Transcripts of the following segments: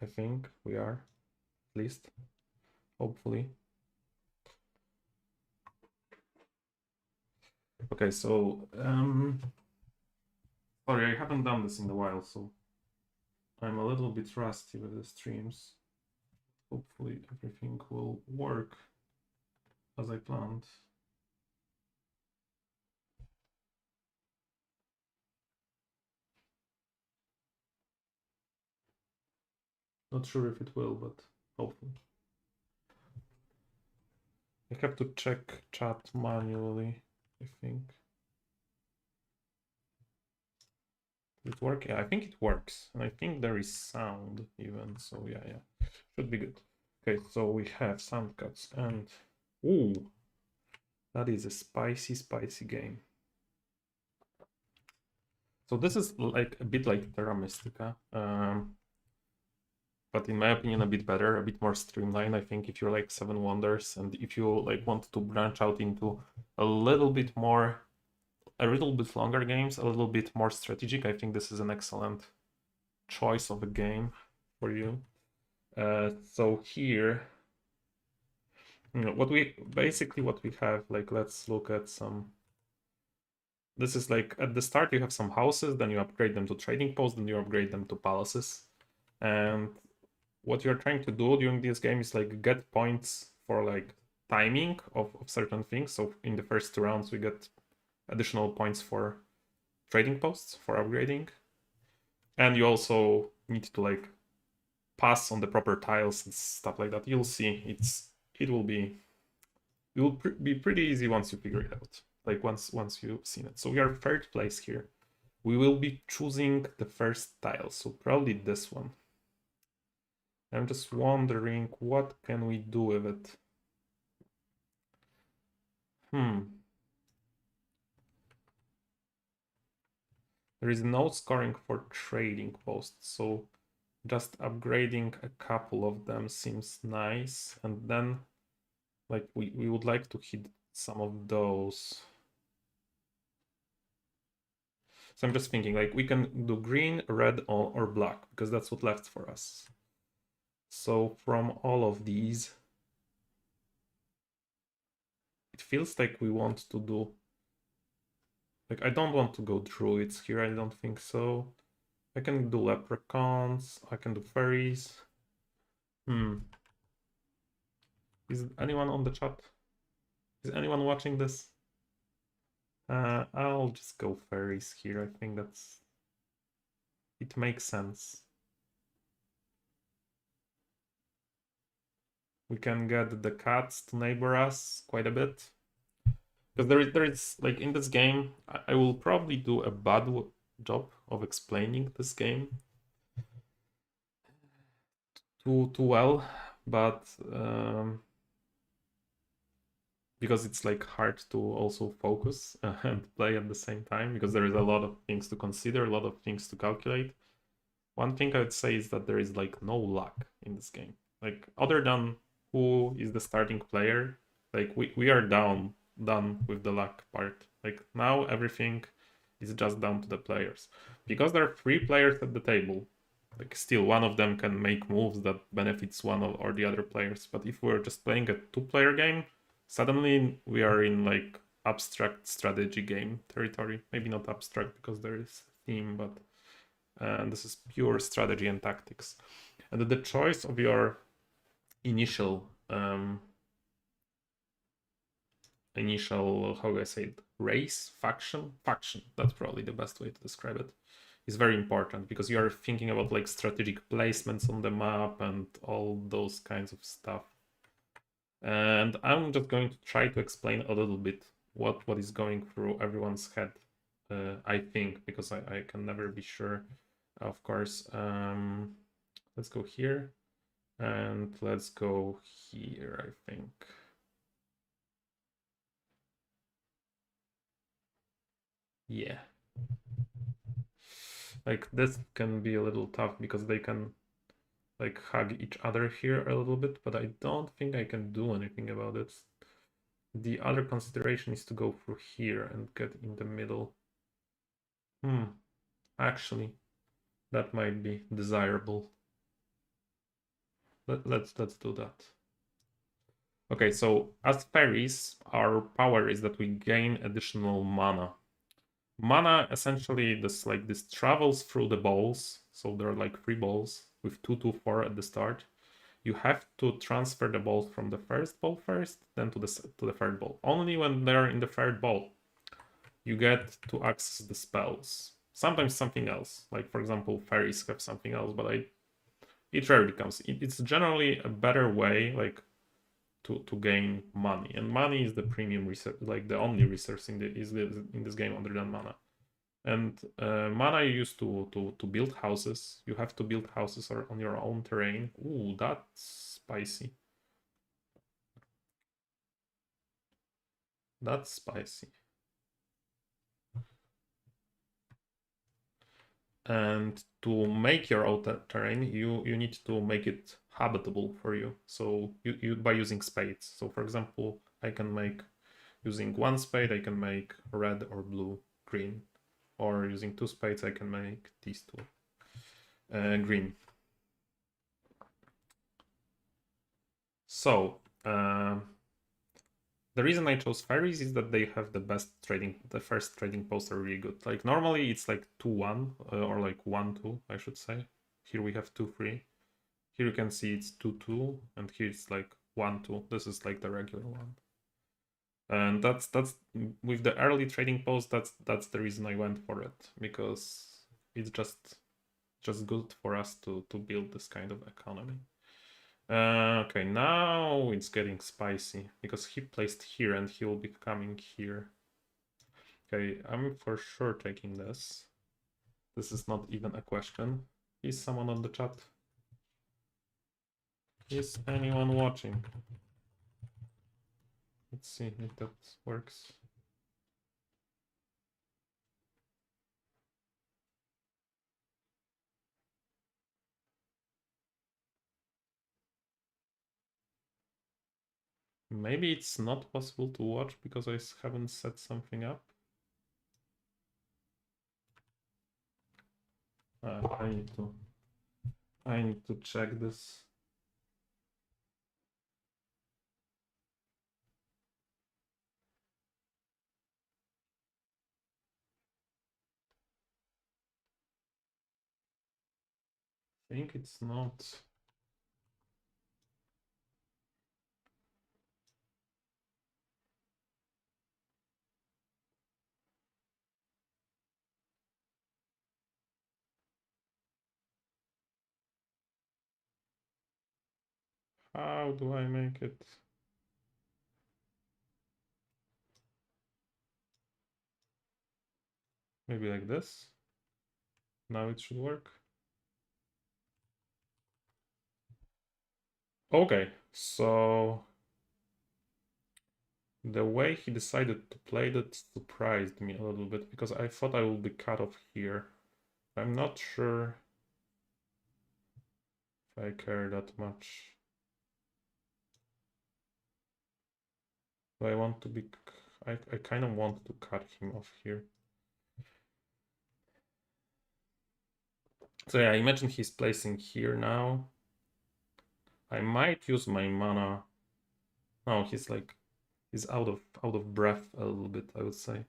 I think we are, at least, hopefully. Okay, so sorry, I haven't done this in a while, so I'm a little bit rusty with the streams. Hopefully everything will work as I planned. Not sure if it will, but hopefully. I have to check chat manually, I think. Did it work? Yeah, I think it works. And I think there is sound even, so yeah. Should be good. Okay, so we have sound cuts and... Ooh! That is a spicy game. So this is like a bit like Terra Mystica. But in my opinion, a bit better, a bit more streamlined. I think if you're like Seven Wonders and if you like want to branch out into a little bit longer games, a little bit more strategic, I think this is an excellent choice of a game for you. So here, what we have, like, let's look at some. This is like at the start you have some houses, then you upgrade them to trading posts, then you upgrade them to palaces, and what you're trying to do during this game is like get points for like timing of certain things. So in the first 2 rounds we get additional points for trading posts for upgrading, and you also need to like pass on the proper tiles and stuff like that. You'll see it will be pretty easy once you figure it out, like once you've seen it. So we are third place here. We will be choosing the first tile, so probably this one. I'm just wondering what can we do with it. There is no scoring for trading posts, so just upgrading a couple of them seems nice. And then like we would like to hit some of those. So I'm just thinking like we can do green, red, or black because that's what left for us. So from all of these, it feels like we want to do, like, I don't want to go druids here, I don't think so. I can do leprechauns, I can do fairies. Is anyone on the chat? Is anyone watching this? I'll just go fairies here. I think it makes sense. We can get the cats to neighbor us quite a bit. Because there is like in this game, I will probably do a bad job of explaining this game too well, but because it's like hard to also focus and play at the same time because there is a lot of things to consider, a lot of things to calculate. One thing I would say is that there is like no luck in this game. Like other than who is the starting player, like we are done with the luck part. Like now everything is just down to the players. Because there are 3 players at the table, like still one of them can make moves that benefits one or the other players. But if we're just playing a 2-player game, suddenly we are in like abstract strategy game territory. Maybe not abstract because there is theme, but this is pure strategy and tactics. And the choice of your initial how do I say it, race, faction, that's probably the best way to describe it, is very important because you are thinking about like strategic placements on the map and all those kinds of stuff. And I'm just going to try to explain a little bit what is going through everyone's head, I think, because I can never be sure, of course. Let's go here and let's go here, I think. Yeah. Like this can be a little tough because they can like hug each other here a little bit, but I don't think I can do anything about it. The other consideration is to go through here and get in the middle. Actually, that might be desirable. Let's do that. Okay, so as fairies, our power is that we gain additional mana. Mana essentially this travels through the balls, so there are like 3 balls with 2, 2, 4 at the start. You have to transfer the balls from the first ball first, then to the third ball. Only when they're in the third ball, you get to access the spells. Sometimes something else, like for example, fairies have something else, but it rarely comes. It's generally a better way, like to gain money, and money is the premium resource, like the only resource in this game other than mana. And mana you use to build houses. You have to build houses on your own terrain. Ooh, that's spicy. That's spicy. And to make your own terrain, you need to make it habitable for you. So you by using spades. So for example, I can make using 1 spade, I can make red or blue, green, or using 2 spades, I can make these 2 green. So the reason I chose fairies is that they have the best trading. The first trading posts are really good. Like normally it's like 2-1 or like 1-2, I should say. Here we have 2-3. Here you can see it's 2-2, and here it's like 1-2. This is like the regular one. And that's with the early trading post. That's the reason I went for it, because it's just good for us to build this kind of economy. Okay, now it's getting spicy because he placed here and he will be coming here. Okay, I'm for sure taking this. This is not even a question. Is someone on the chat? Is anyone watching? Let's see if that works. Maybe it's not possible to watch because I haven't set something up. I need to check this. I think it's not. How do I make it? Maybe like this. Now it should work. Okay, so the way he decided to play that surprised me a little bit, because I thought I would be cut off here. I'm not sure if I care that much. Do I want to be... I kind of want to cut him off here. So yeah, I imagine he's placing here now. I might use my mana. No, he's out of breath a little bit, I would say.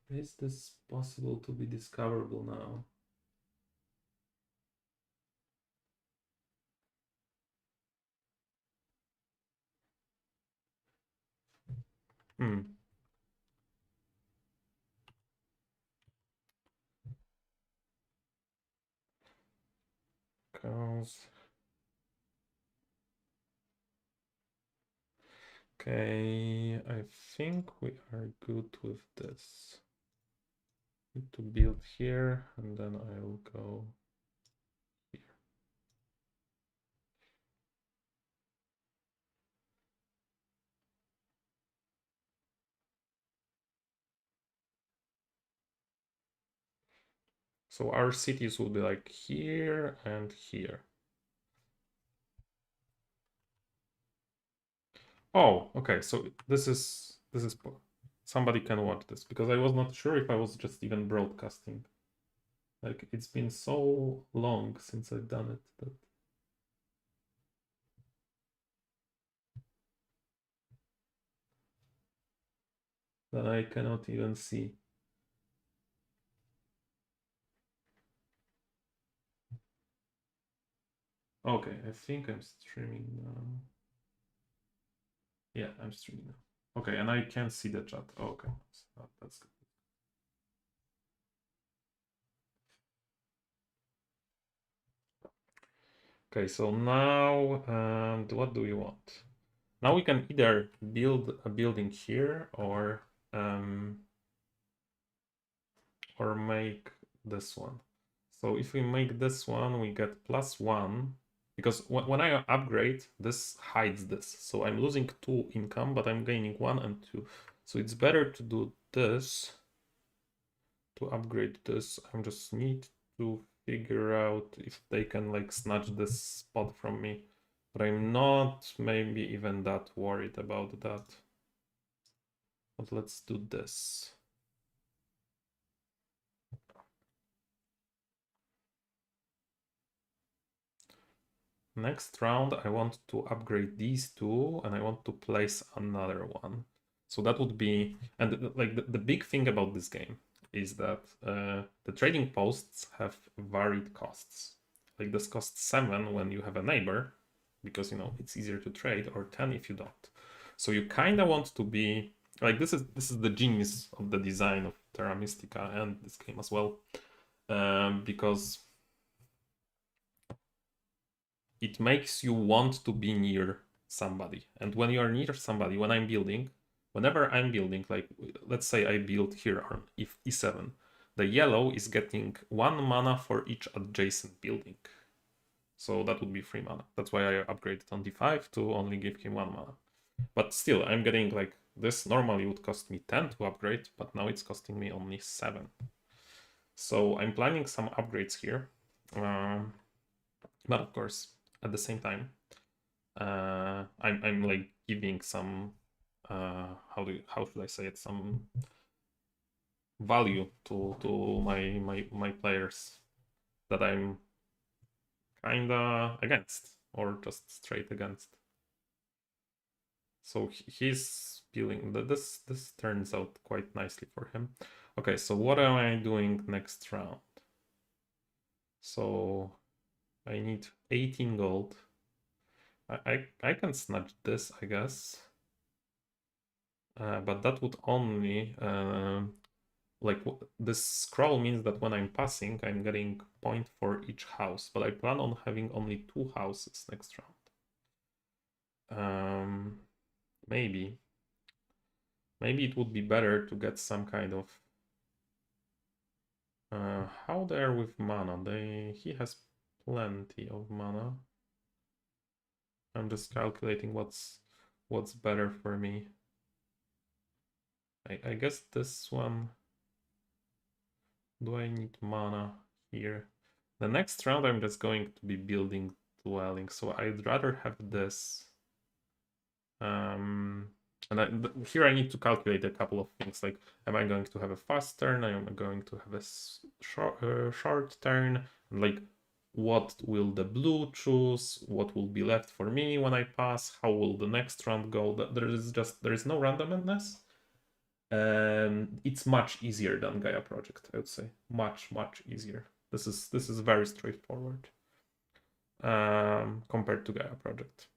Is this possible to be discoverable now? Hmm. Cause... Okay, I think we are good with this. Need to build here, and then I will go here. So our cities will be like here and here. Oh, okay. So this is somebody can watch this, because I was not sure if I was just even broadcasting. Like, it's been so long since I've done it that I cannot even see. Okay, I think I'm streaming now. Yeah, I'm streaming now. Okay, and I can see the chat. Okay, that's good. Okay, so now, what do we want? Now we can either build a building here or make this one. So if we make this one, we get +1 because when I upgrade, this hides this. So I'm losing 2 income, but I'm gaining 1 and 2. So it's better to do this to upgrade this. I just need to figure out if they can like snatch this spot from me. But I'm not maybe even that worried about that. But let's do this. Next round, I want to upgrade these two and I want to place another one. So that would be, and like the big thing about this game is that the trading posts have varied costs. Like this costs 7 when you have a neighbor, because you know it's easier to trade, or 10 if you don't. So you kind of want to be like this is the genius of the design of Terra Mystica and this game as well, because it makes you want to be near somebody. And when you are near somebody, whenever I'm building, like let's say I build here on E7, the yellow is getting 1 mana for each adjacent building. So that would be 3 mana. That's why I upgraded on D5 to only give him 1 mana. But still, I'm getting like this normally would cost me 10 to upgrade, but now it's costing me only 7. So I'm planning some upgrades here. But of course, at the same time, I'm like giving some how should I say it, some value to my players that I'm kinda against or just straight against. So he's feeling that this turns out quite nicely for him. Okay, so what am I doing next round? So I need 18 gold. I can snatch this, I guess. But that would only like this scroll means that when I'm passing, I'm getting point for each house. But I plan on having only 2 houses next round. Maybe it would be better to get some kind of how they are with mana. He has plenty of mana. I'm just calculating what's better for me. I guess this one. Do I need mana here? The next round I'm just going to be building dwelling, so I'd rather have this. Here I need to calculate a couple of things, like am I going to have a fast turn, am I going to have a short turn, and like what will the blue choose, what will be left for me when I pass, how will the next round go. There is no randomness. It's much easier than Gaia Project, I would say. Much easier. This is very straightforward compared to Gaia Project.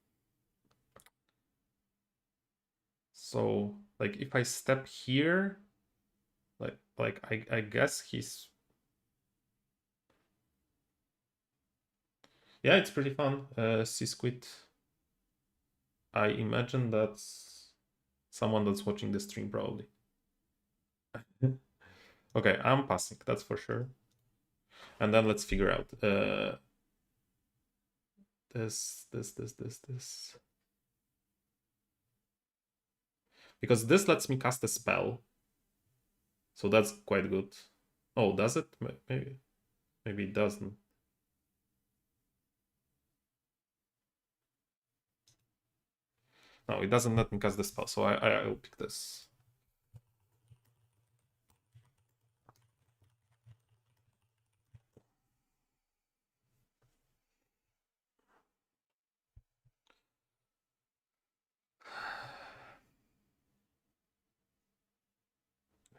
So like if I step here, like I guess he's, yeah, it's pretty fun. Squid. I imagine that's someone that's watching the stream probably. Okay, I'm passing, that's for sure. And then let's figure out this. Because this lets me cast a spell. So that's quite good. Oh, does it? Maybe it doesn't. No, it doesn't let me cast the spell, so I'll pick this.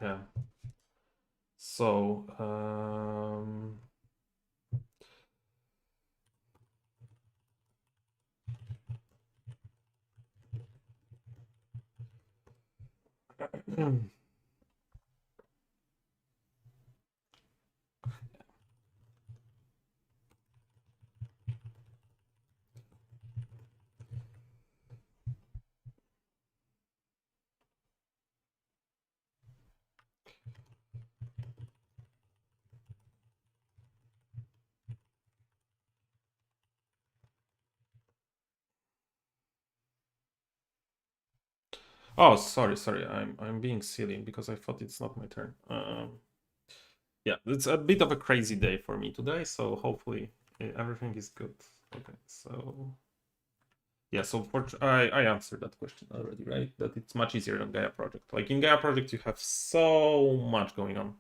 Yeah. So, oh, sorry. I'm being silly because I thought it's not my turn. Yeah, it's a bit of a crazy day for me today, so hopefully everything is good. Okay, so yeah, so I answered that question already, right? That it's much easier than Gaia Project. Like in Gaia Project, you have so much going on,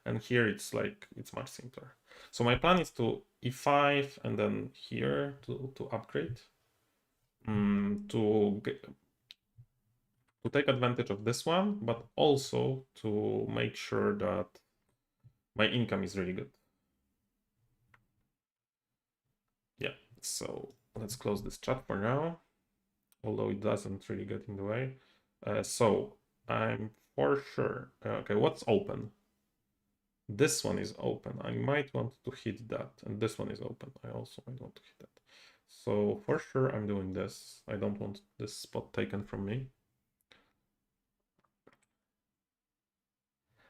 and here it's like it's much simpler. So my plan is to e5 and then here to upgrade, to take advantage of this one, but also to make sure that my income is really good. Yeah, so let's close this chat for now, although it doesn't really get in the way. So I'm for sure. Okay, what's open? This one is open. I might want to hit that, and this one is open. I also might want to hit that. So for sure I'm doing this. I don't want this spot taken from me.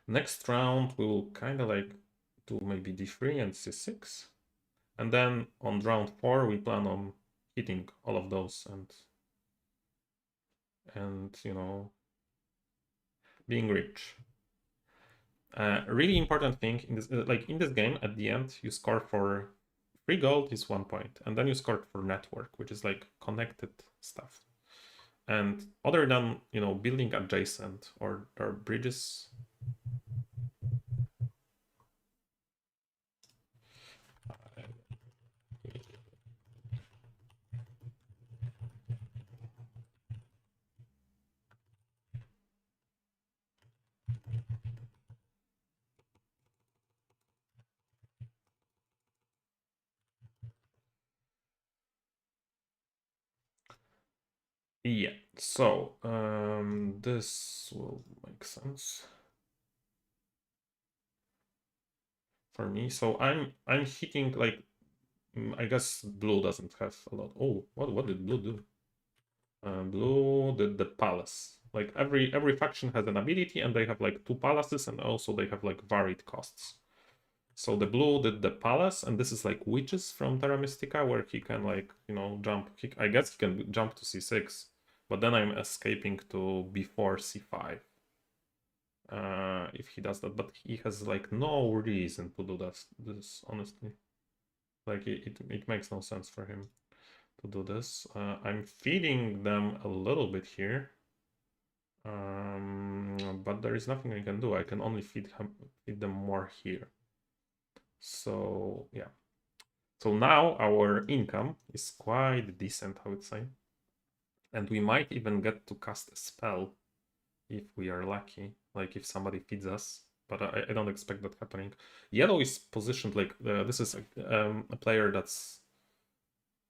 Next round we will kind of like do maybe d3 and c6. And then on round 4 we plan on hitting all of those and you know, being rich. Really important thing in this, like in this game, at the end you score for free gold is 1 point, and then you score for network, which is like connected stuff. And other than, you know, building adjacent or bridges, yeah. So this will make sense for me. So I'm hitting like, I guess blue doesn't have a lot. Oh, what did blue do? Blue did the palace. Like every faction has an ability, and they have like 2 palaces, and also they have like varied costs. So the blue did the palace, and this is like witches from Terra Mystica, where he can like, you know, jump. I guess he can jump to c6, but then I'm escaping to before c5. If he does that, but he has like no reason to do that. This honestly, like it makes no sense for him to do this. I'm feeding them a little bit here. But there is nothing I can do. I can only feed them more here. So yeah. So now our income is quite decent, I would say. And we might even get to cast a spell if we are lucky, like if somebody feeds us. But I don't expect that happening. Yellow is positioned like this is a player that's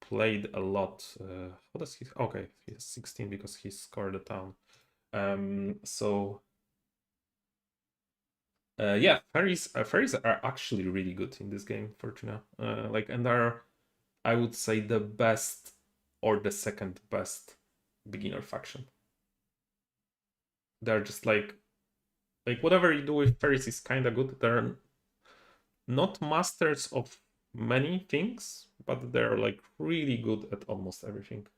played a lot. How does he? Okay, he has 16 because he scored a town. So yeah, fairies are actually really good in this game, Fortuna. Like, and are, I would say, the best or the second best beginner faction. They're just like whatever you do with fairies is kind of good. They're not masters of many things, but they're like really good at almost everything.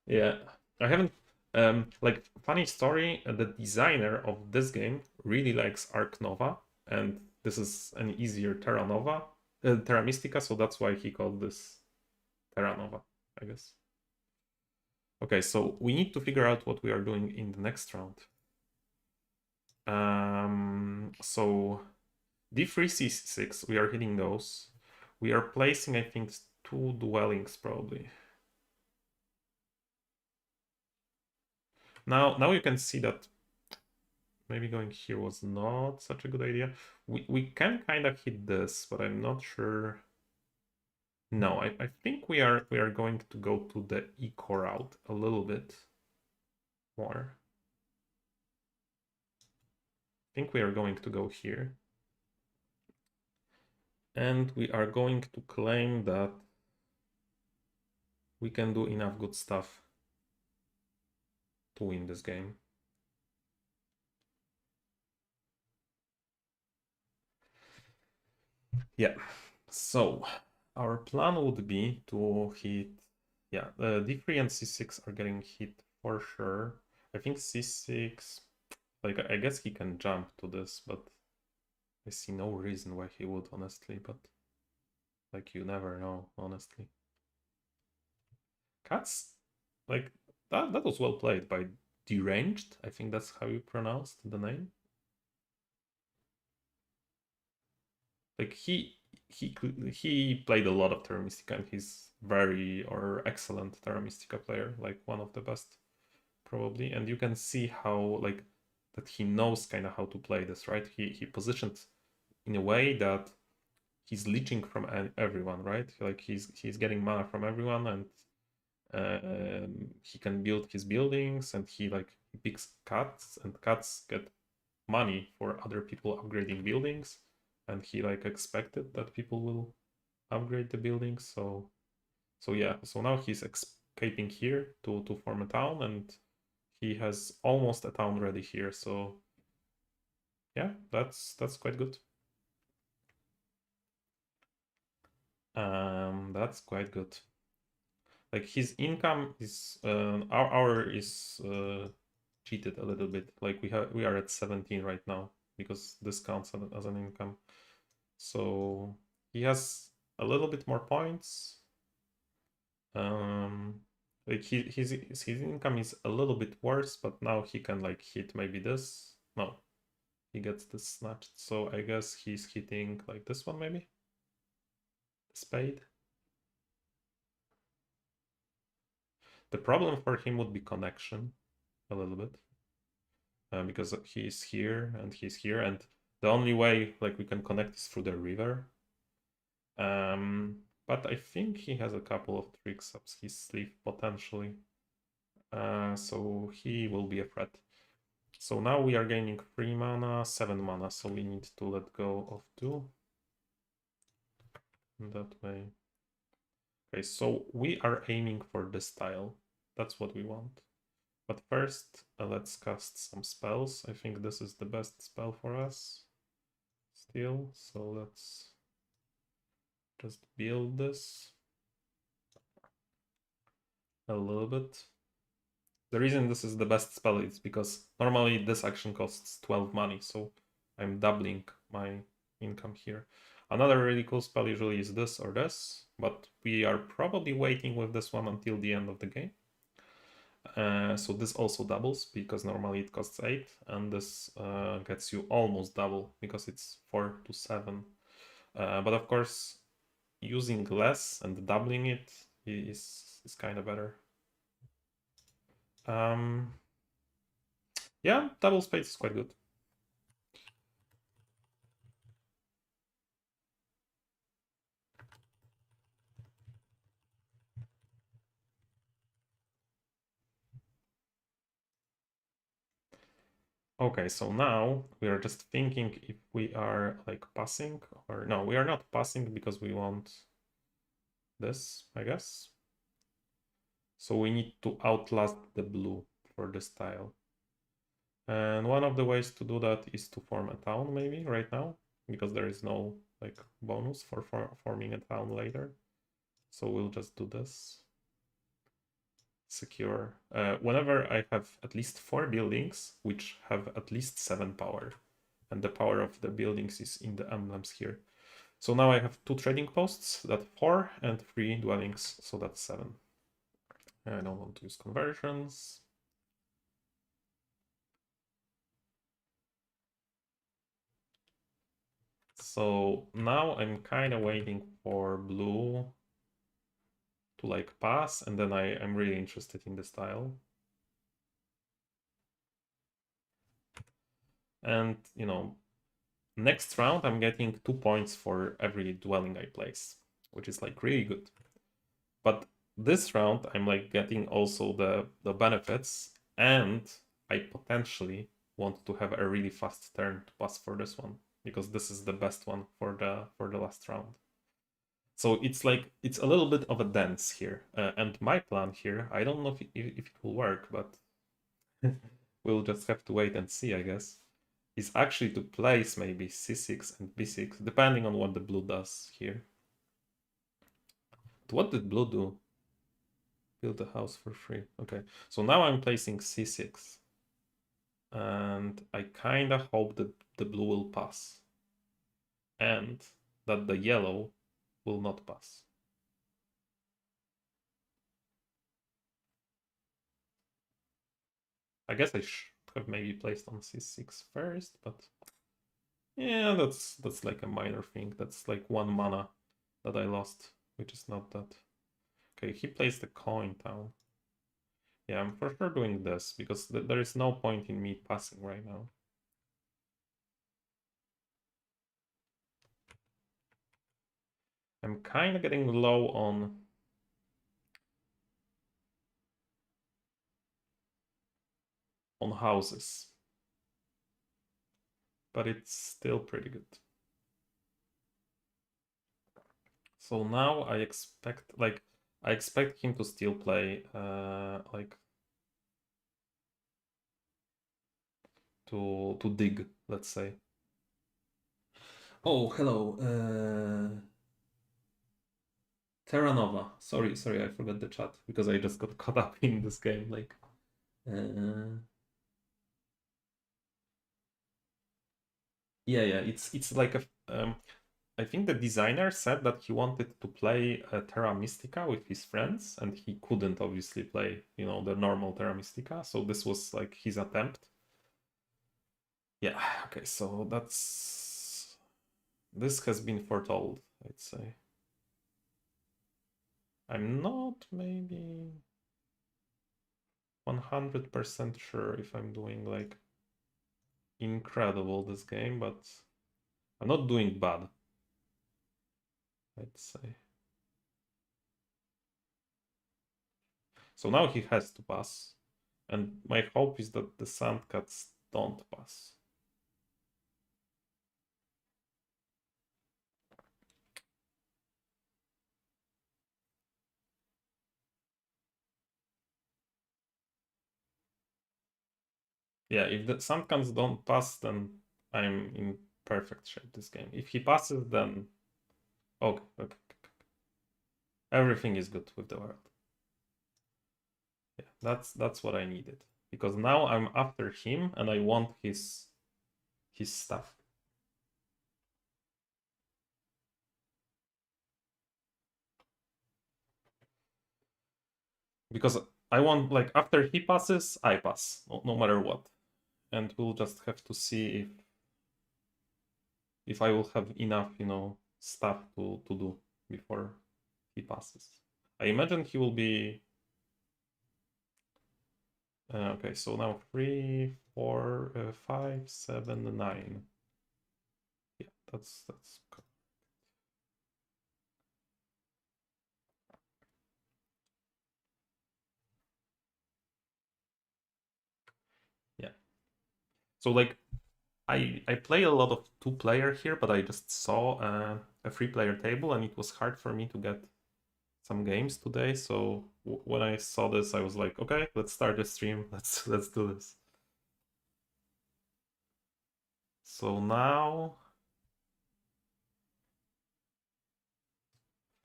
Yeah, I haven't. Like funny story, the designer of this game really likes Arc Nova, and this is an easier Terra Nova, Terra Mystica, so that's why he called this Terra Nova, I guess. Okay, so we need to figure out what we are doing in the next round. So D3, C6, we are hitting those. We are placing, I think, 2 dwellings probably. Now you can see that maybe going here was not such a good idea. We can kind of hit this, but I'm not sure. No, I think we are going to go to the eco route a little bit more. I think we are going to go here. And we are going to claim that we can do enough good stuff to win this game. Yeah, so our plan would be to hit, yeah, D3 and C6 are getting hit for sure. I think C6, like, I guess he can jump to this, but I see no reason why he would, honestly, but like, you never know, honestly. Cats, like, that was well played by Deranged, I think that's how you pronounced the name. Like, he played a lot of Terra Mystica, and he's very or excellent Terra Mystica player, like one of the best probably. And you can see how like that he knows kind of how to play this, right? He positioned in a way that he's leeching from everyone, right? Like he's getting mana from everyone, and he can build his buildings, and he picks cats, and cats get money for other people upgrading buildings, and he like expected that people will upgrade the buildings. So yeah, so now he's escaping here to form a town, and he has almost a town ready here. So yeah, that's quite good. That's quite good. Like his income is our is cheated a little bit. Like we are at 17 right now because this counts as an income. So he has a little bit more points. Like his income is a little bit worse, but now he can like hit maybe this. No, he gets this snatched. So I guess he's hitting like this one maybe. The spade. The problem for him would be connection a little bit. Because he's here and he's here, and the only way like we can connect is through the river. But I think he has a couple of tricks up his sleeve potentially. So he will be a threat. So now we are gaining 3 mana, 7 mana, so we need to let go of 2. That way. Okay, so we are aiming for this tile. That's what we want. But first, let's cast some spells. I think this is the best spell for us still. So let's just build this a little bit. The reason this is the best spell is because normally this action costs 12 money, so I'm doubling my income here. Another really cool spell usually is this or this, but we are probably waiting with this one until the end of the game. So this also doubles because normally it costs 8, and this gets you almost double because it's 4 to 7. But of course, using less and doubling it is kind of better. Yeah, double spades is quite good. Okay, so now we are just thinking if we are like passing or no, we are not passing because we want this, I guess. So we need to outlast the blue for this tile. And one of the ways to do that is to form a town maybe right now, because there is no like bonus for forming a town later. So we'll just do this. Secure. Whenever I have at least 4 buildings, which have at least 7 power, and the power of the buildings is in the emblems here. So now I have 2 trading posts, that's 4, and 3 dwellings, so that's 7. I don't want to use conversions. So now I'm kind of waiting for blue to like pass, and then I'm really interested in the style. And, you know, next round I'm getting 2 points for every dwelling I place, which is like really good. But this round I'm like getting also the benefits, and I potentially want to have a really fast turn to pass for this one, because this is the best one for the last round. So it's like it's a little bit of a dance here, and my plan here, I don't know if it will work, but we'll just have to wait and see, I guess, is actually to place maybe c6 and b6, depending on what the blue does here. What did blue do? Build a house for free. Okay, so now I'm placing c6, and I kind of hope that the blue will pass and that the yellow will not pass. I guess I should have maybe placed on c6 first, but yeah, that's like a minor thing. That's like 1 mana that I lost, which is not that. Okay, he placed the coin down. Yeah, I'm for sure doing this because there is no point in me passing right now. I'm kind of getting low on houses, but it's still pretty good. So now I expect him to still play like to dig, let's say. Oh, hello. Terra Nova. Sorry, I forgot the chat because I just got caught up in this game. Like, yeah, it's like a. I think the designer said that he wanted to play Terra Mystica with his friends, and he couldn't obviously play, you know, the normal Terra Mystica. So this was like his attempt. Yeah. Okay. So this has been foretold, I'd say. I'm not maybe 100% sure if I'm doing like incredible this game, but I'm not doing bad, I'd say. So now he has to pass, and my hope is that the Sandcats don't pass. Yeah, if the Sandcats don't pass, then I'm in perfect shape this game. If he passes, then okay. Everything is good with the world. Yeah, that's what I needed. Because now I'm after him and I want his stuff. Because I want, like, after he passes, I pass, no matter what. And we'll just have to see if I will have enough, you know, stuff to do before he passes. I imagine he will be okay, so now 3, 4, 5, 7, 9. Yeah, that's yeah. So like I play a lot of 2-player here, but I just saw a 3-player table, and it was hard for me to get some games today. So when I saw this, I was like, okay, let's start the stream. Let's do this. So now,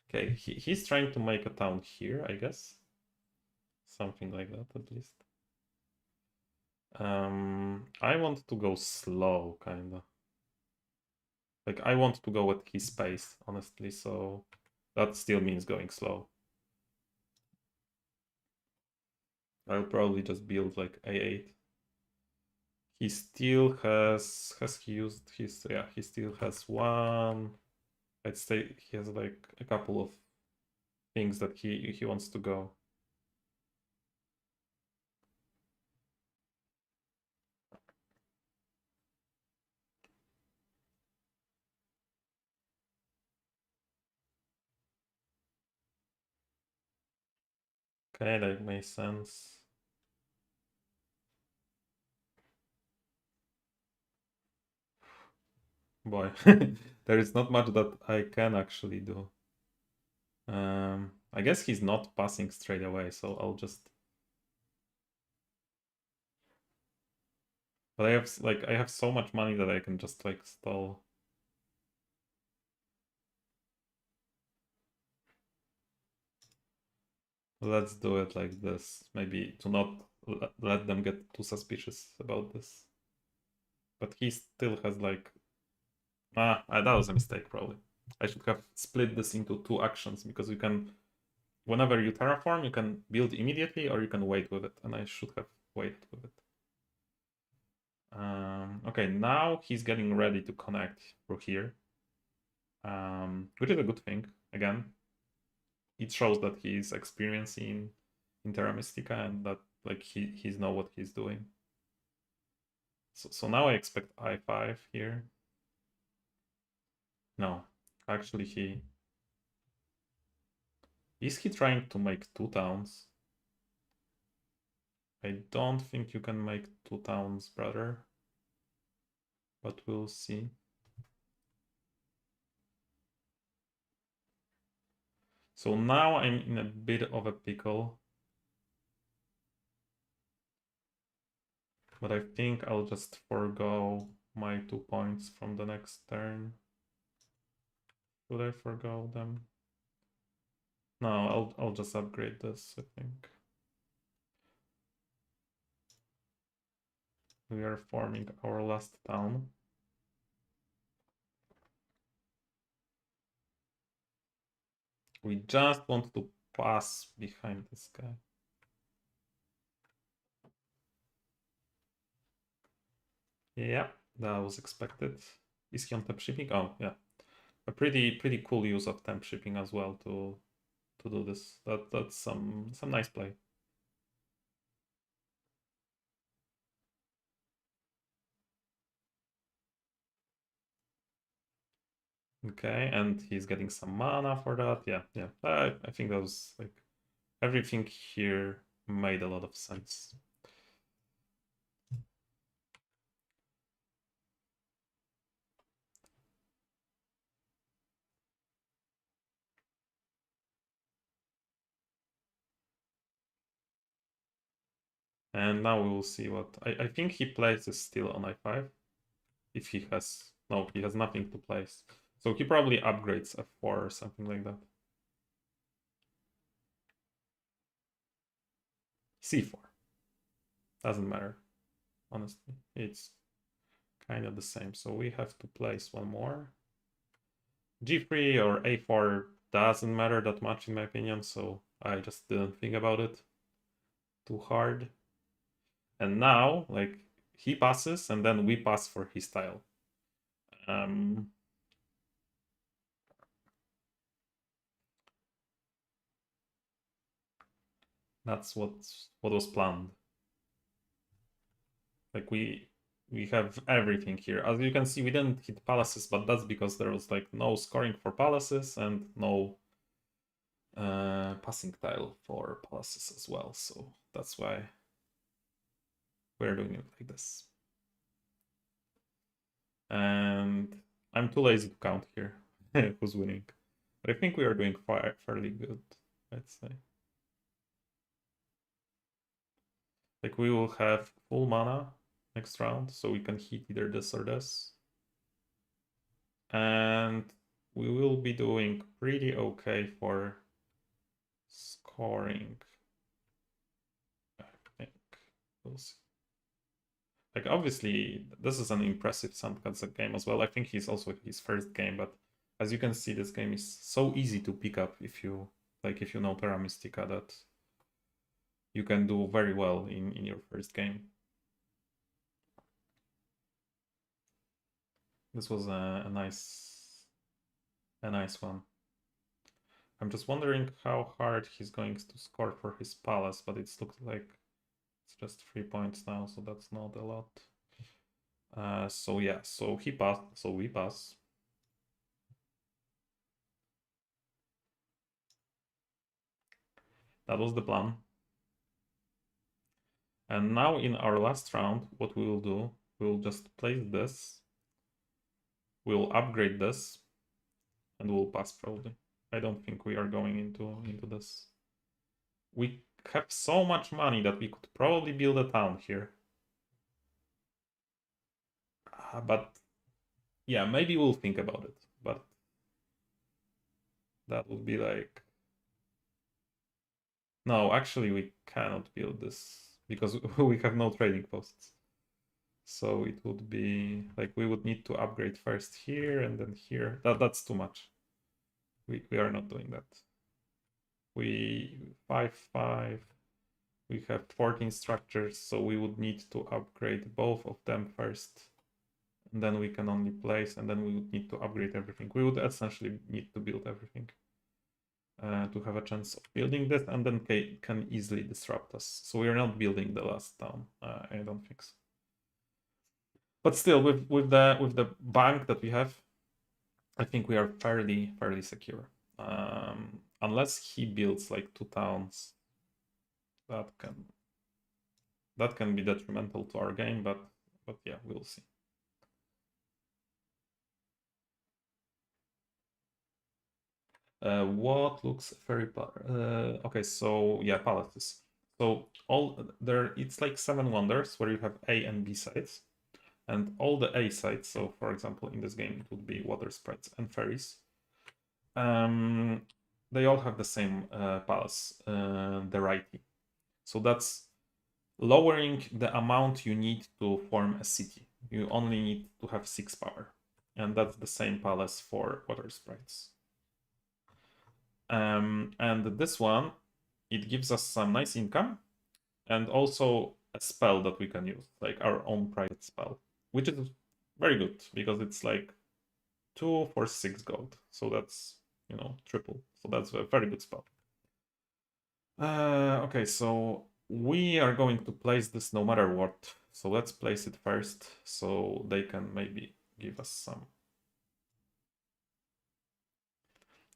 okay, he's trying to make a town here, I guess, something like that at least. I want to go slow, kinda. Like, I want to go at his pace, honestly, so that still means going slow. I'll probably just build like A8. He still has he used his, yeah, he still has one. I'd say he has like a couple of things that he wants to go. Okay, that makes sense. Boy, there is not much that I can actually do. I guess he's not passing straight away, so I'll just... But I have so much money that I can just like stall. Let's do it like this. Maybe to not let them get too suspicious about this. But he still has like... that was a mistake probably. I should have split this into 2 actions because you can... Whenever you terraform, you can build immediately or you can wait with it. And I should have waited with it. Okay, now he's getting ready to connect through here. Which is a good thing, again. It shows that he's experiencing in Terra Mystica and that like he's know what he's doing. So now I expect I5 here. No, actually he... Is he trying to make 2 towns? I don't think you can make 2 towns, brother. But we'll see. So now I'm in a bit of a pickle. But I think I'll just forego my 2 points from the next turn. Should I forgo them? No, I'll just upgrade this, I think. We are forming our last town. We just want to pass behind this guy. Yeah, that was expected. Is he on temp shipping? Oh, yeah. A pretty cool use of temp shipping as well to do this. That's some nice play. Okay, and he's getting some mana for that. Yeah. I think that was like everything here made a lot of sense. And now we will see what... I think he plays this still on I5. If he has... No, he has nothing to place. So he probably upgrades F4 or something like that. C4. Doesn't matter, honestly. It's kind of the same. So we have to place one more. G3 or A4 doesn't matter that much in my opinion, so I just didn't think about it too hard. And now, like, he passes and then we pass for his tile. That's what was planned. Like we have everything here. As you can see, we didn't hit palaces, but that's because there was like no scoring for palaces and no passing tile for palaces as well. So that's why we're doing it like this. And I'm too lazy to count here who's winning. But I think we are doing fairly good, I'd say. Like we will have full mana next round, so we can hit either this or this. And we will be doing pretty okay for scoring. I think we'll see. Like obviously, this is an impressive Sandkazak game as well. I think he's also his first game, but as you can see, this game is so easy to pick up if you know Terra Mystica, that you can do very well in your first game. This was a nice one. I'm just wondering how hard he's going to score for his palace, but it looks like it's just 3 points now, so that's not a lot. So yeah, so he passed, so we pass. That was the plan. And now in our last round, what we will do, we'll just place this, we'll upgrade this, and we'll pass probably. I don't think we are going into this. We have so much money that we could probably build a town here. But yeah, maybe we'll think about it. But that would be like... No, actually we cannot build this because we have no trading posts. So it would be like we would need to upgrade first here and then here. That's too much. We are not doing that. We 5 we have 14 structures, so we would need to upgrade both of them first. And then we can only place, and then we would need to upgrade everything. We would essentially need to build everything to have a chance of building this, and then can easily disrupt us. So we are not building the last town. I don't think so. But still, with the bank that we have, I think we are fairly secure. Unless he builds like 2 towns, that can be detrimental to our game. But yeah, we'll see. What looks very okay, so yeah, palaces. So it's like 7 wonders where you have A and B sides, and all the A sides. So for example, in this game, it would be water sprites and fairies. They all have the same palace, the righty. So that's lowering the amount you need to form a city. You only need to have 6 power, and that's the same palace for water sprites. And this one, it gives us some nice income and also a spell that we can use, like our own private spell, which is very good because it's like 2 for 6 gold. So that's, triple. So that's a very good spell. Okay, so we are going to place this no matter what. So let's place it first so they can maybe give us some.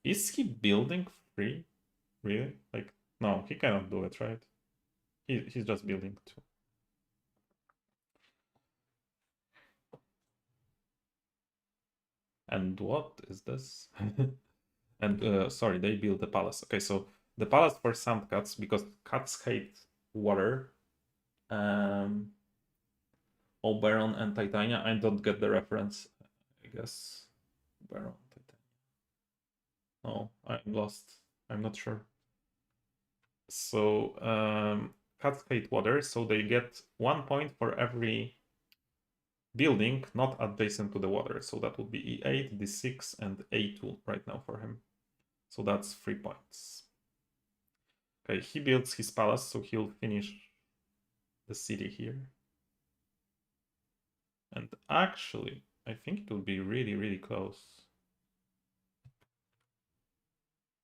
Is he building free? Really? Like, no, he cannot do it, right? He's just building too. And what is this? And sorry, they built the palace. Okay, so the palace for sand cats, because cats hate water. Oberon and Titania. I don't get the reference. I guess Oberon, Titania. Oh, I'm lost. I'm not sure. So cats hate water, so they get 1 point for every building not adjacent to the water. So that would be E8, D6, and A2 right now for him. So that's 3 points. Okay, he builds his palace, so he'll finish the city here. And actually, I think it will be really, really close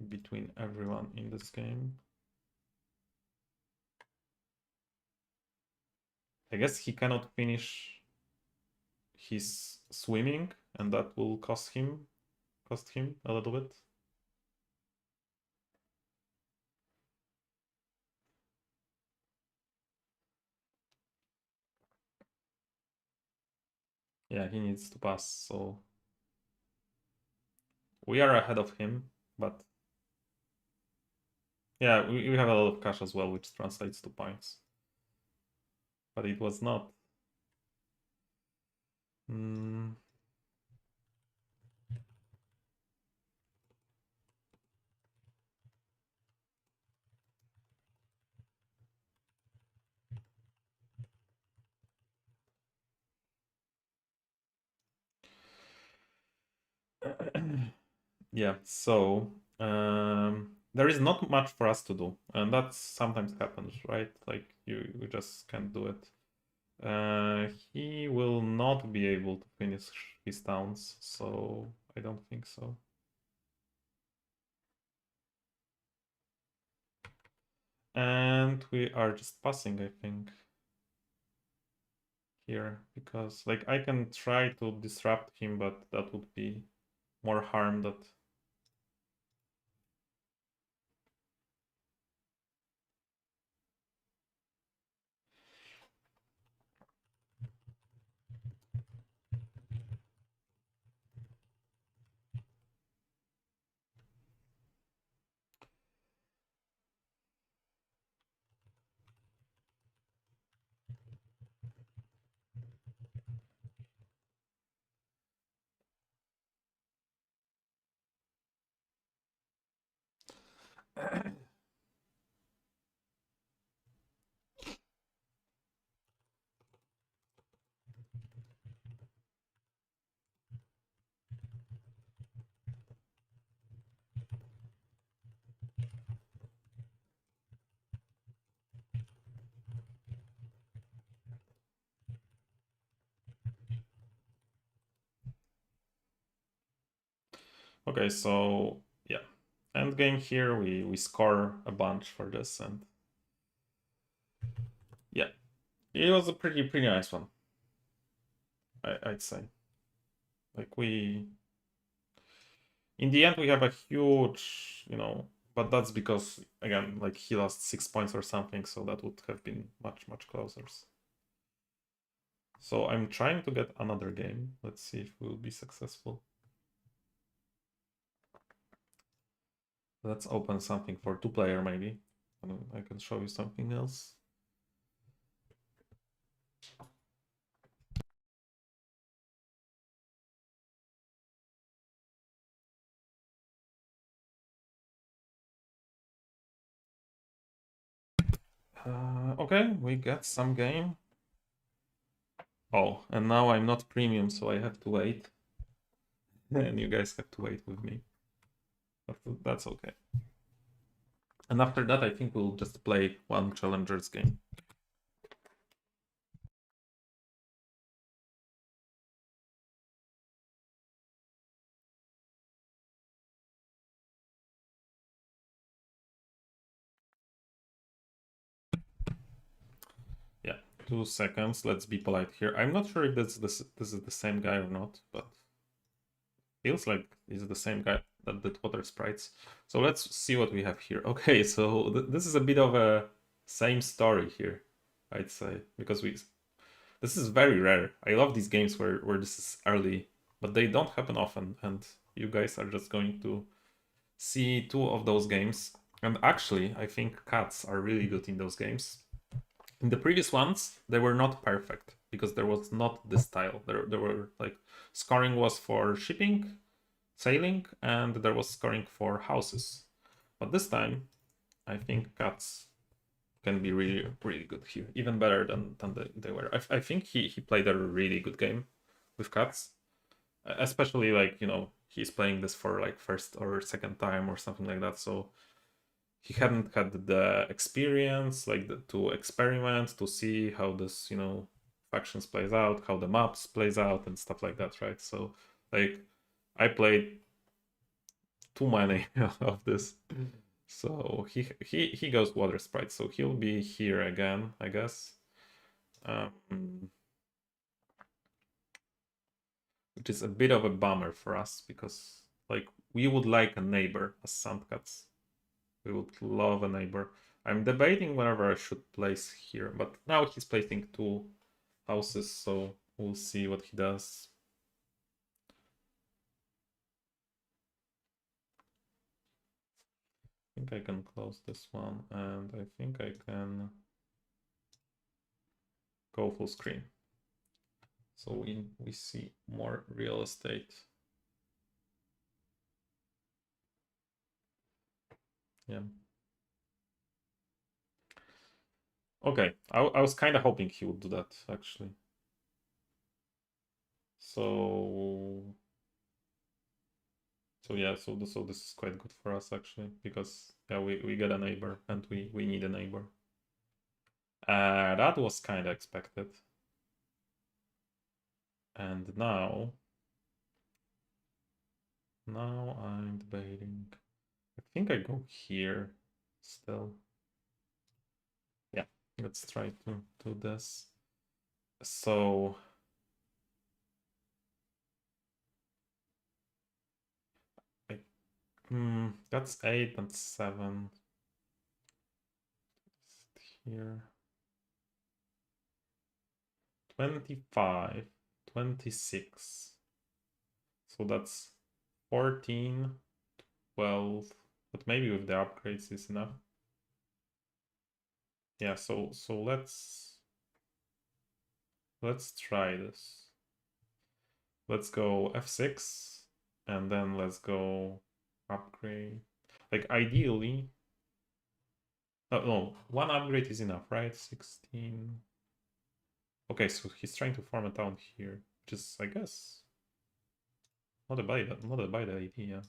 between everyone in this game. I guess he cannot finish his swimming, and that will cost him a little bit. Yeah, he needs to pass, so we are ahead of him, but yeah, we have a lot of cash as well, which translates to points. But it was not. Yeah, so there is not much for us to do, and that sometimes happens, right? Like you just can't do it. He will not be able to finish his towns, so I don't think so. And we are just passing, I think, here, because like I can try to disrupt him, but that would be more harm that... Okay, so yeah, end game here. We score a bunch for this, and yeah, it was a pretty nice one. I'd say. Like in the end, we have a huge, but that's because again, like he lost 6 points or something, so that would have been much closer. So I'm trying to get another game. Let's see if we'll be successful. Let's open something for 2-player maybe. I can show you something else. Okay, we get some game. Oh, and now I'm not premium, so I have to wait. And you guys have to wait with me. But that's okay. And after that, I think we'll just play one challengers game. Yeah, 2 seconds. Let's be polite here. I'm not sure if this is the same guy or not, but feels like he's the same guy that did water sprites. So let's see what we have here. Okay, so this is a bit of a same story here, I'd say, because this is very rare. I love these games where this is early, but they don't happen often, and you guys are just going to see 2 of those games. And actually, I think cats are really good in those games. In the previous ones, they were not perfect because there was not this style. There were like scoring was for shipping, sailing, and there was scoring for houses. But this time, I think cats can be really good here, even better than they were. I think he played a really good game with cats, especially like he's playing this for like first or second time or something like that. So he hadn't had the experience like to experiment to see how this factions plays out, how the maps plays out and stuff like that, right? So like I played too many of this. So he goes water sprite, so he'll be here again, I guess. Which is a bit of a bummer for us because like we would like a neighbor as Sandcats. We would love a neighbor. I'm debating whether I should place here, but now he's placing 2 houses, so we'll see what he does. I think I can close this one, and I think I can go full screen. So we see more real estate. Yeah. Okay, I was kind of hoping he would do that, actually. So yeah, so this is quite good for us, actually, because yeah, we get a neighbor, and we need a neighbor. That was kind of expected. And now I'm debating. I think I go here still. Yeah, let's try to do this. So I, that's 8 and 7 here. 25, 26. So that's 14, 12, but maybe with the upgrades is enough. Yeah, so let's try this. Let's go F6 and then let's go upgrade. Like ideally, Oh, no, one upgrade is enough, right? 16. Okay, so he's trying to farm a town here, which is, I guess, not a bad idea.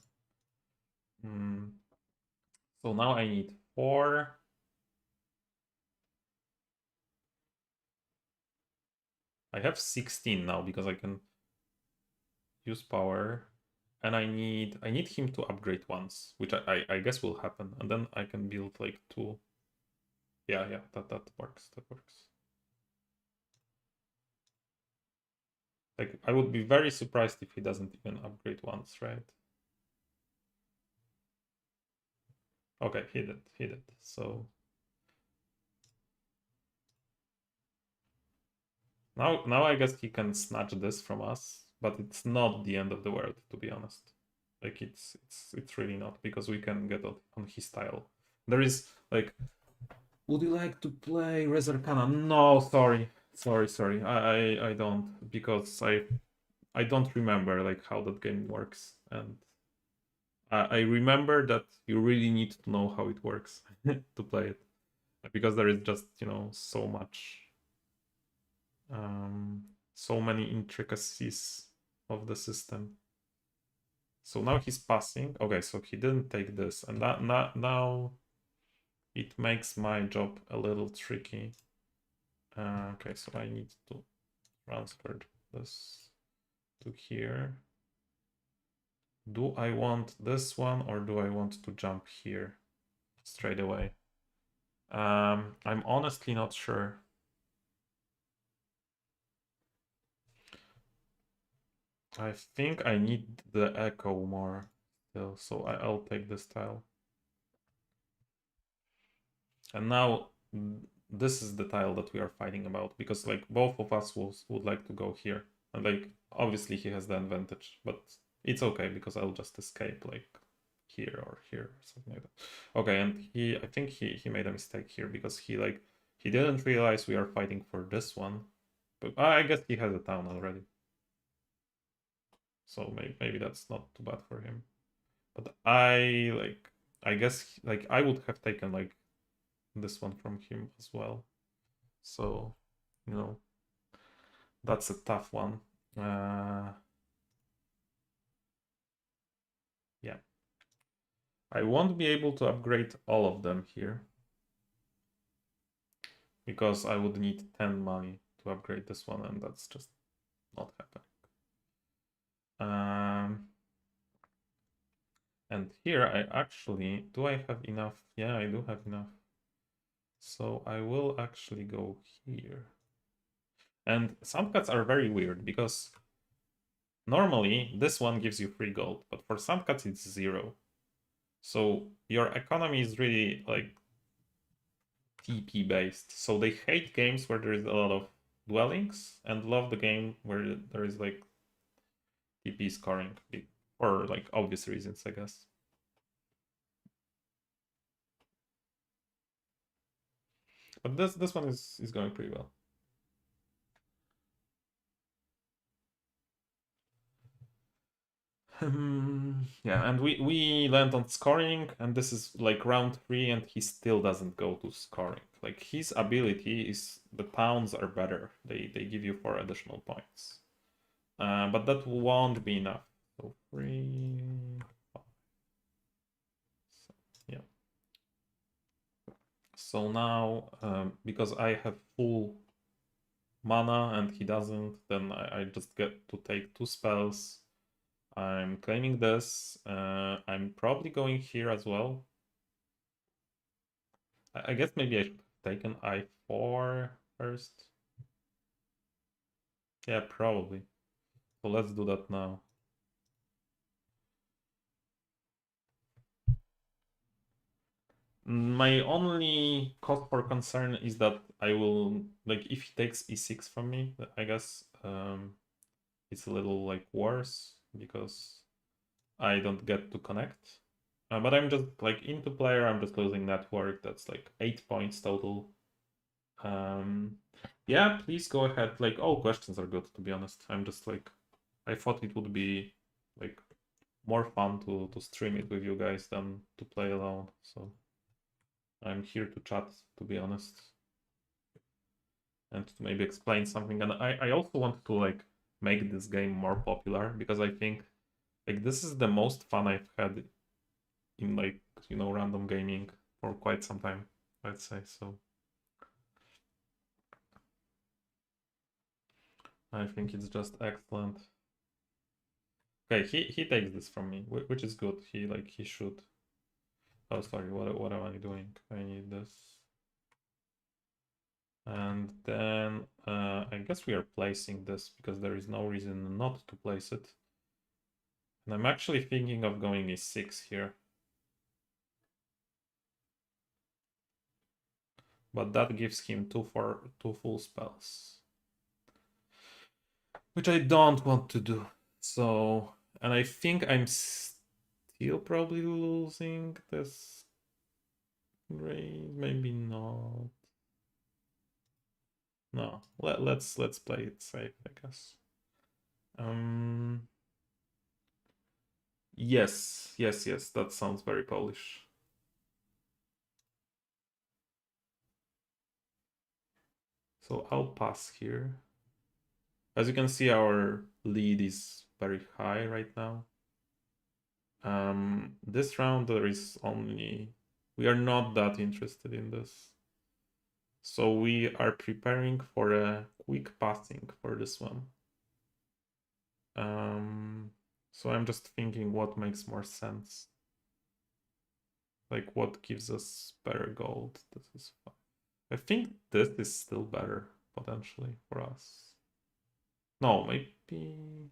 So now I need 4. I have 16 now because I can use power, and I need him to upgrade once, which I guess will happen, and then I can build like 2. Yeah, that works. That works. Like, I would be very surprised if he doesn't even upgrade once, right? Okay, he did. So now I guess he can snatch this from us, but it's not the end of the world, to be honest. Like, it's really not, because we can get on his tile. There is like, would you like to play Resurrecana? No, sorry. I don't, because I don't remember like how that game works, and I remember that you really need to know how it works to play it, because there is just, so much, so many intricacies of the system. So now he's passing. Okay, so he didn't take this, and now it makes my job a little tricky. Okay, so I need to transfer this to here. Do I want this one, or do I want to jump here straight away? I'm honestly not sure. I think I need the echo more still, so I'll take this tile. And now this is the tile that we are fighting about, because like both of us would like to go here, and like obviously he has the advantage, but it's okay because I'll just escape like here or something like that. Okay, and I think he made a mistake here, because he didn't realize we are fighting for this one, but I guess he has a town already, so maybe that's not too bad for him. But I guess like I would have taken like this one from him as well. So, that's a tough one. Yeah. I won't be able to upgrade all of them here, because I would need 10 money to upgrade this one, and that's just not happening. And here I actually, do I have enough? Yeah, I do have enough. So I will actually go here. And some cuts are very weird, because normally this one gives you free gold, but for some cuts it's 0. So your economy is really like TP based. So they hate games where there is a lot of dwellings, and love the game where there is like TP scoring, for like obvious reasons, I guess. But this one is going pretty well. Yeah, and we land on scoring, and this is like round 3, and he still doesn't go to scoring. Like, his ability is, the towns are better. They give you 4 additional points. But that won't be enough. So 3, 5. So, yeah. So now, because I have full mana and he doesn't, then I just get to take 2 spells. I'm claiming this. I'm probably going here as well. I guess maybe I should have taken I4 first. Yeah, probably. So let's do that now. My only cause for concern is that I will, like, if he takes e6 from me, I guess it's a little like worse, because I don't get to connect. But I'm just like into player, I'm just losing network. That's like 8 points total. Yeah, please go ahead. Like, all questions are good, to be honest. I'm just like, I thought it would be like more fun to stream it with you guys than to play alone. So I'm here to chat, to be honest, and to maybe explain something. And I also want to like make this game more popular because I think like this is the most fun I've had in like random gaming for quite some time, I'd say. So I think it's just excellent. Okay, he takes this from me, which is good. He should. Oh, sorry. What am I doing? I need this. And then I guess we are placing this because there is no reason not to place it. And I'm actually thinking of going a6 here. But that gives him two full spells. Which I don't want to do. So, and I think I'm still probably losing this raise. Maybe not. No, let's play it safe, I guess. Yes, that sounds very Polish. So I'll pass here. As you can see, our lead is very high right now. This round there is only... We are not that interested in this. So we are preparing for a quick passing for this one. So I'm just thinking what makes more sense. Like what gives us better gold. This is fine. I think this is still better potentially for us. No, maybe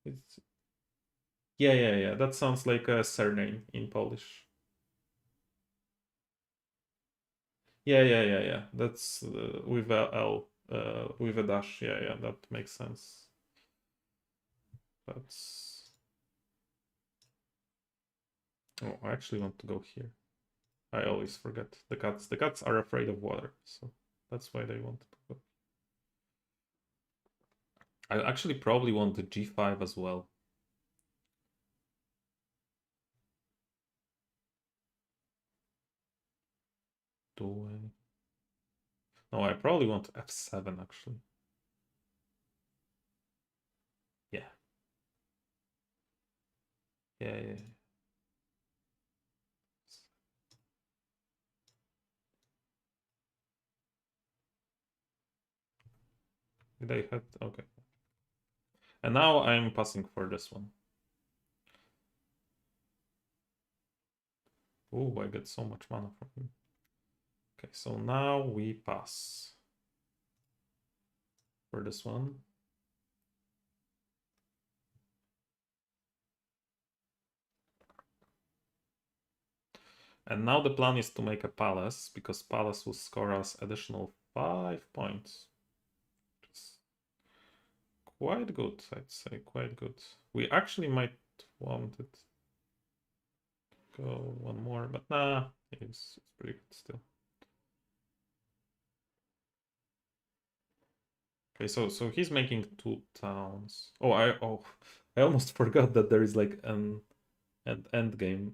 it's yeah. That sounds like a surname in Polish. Yeah. That's with a L, with a dash. Yeah. That makes sense. That's... Oh, I actually want to go here. I always forget the cats. The cats are afraid of water, so that's why they want to go. I actually probably want the G5 as well. Do I? No, I probably want F7 actually. Yeah. Yeah. Did I have... Okay. And now I'm passing for this one. Oh, I get so much mana from him. Okay, so now we pass for this one. And now the plan is to make a palace, because palace will score us additional 5 points. Just quite good, I'd say, quite good. We actually might want it. Go one more, but nah, it's pretty good still. Okay, so he's making 2 towns. I almost forgot that there is like an end game,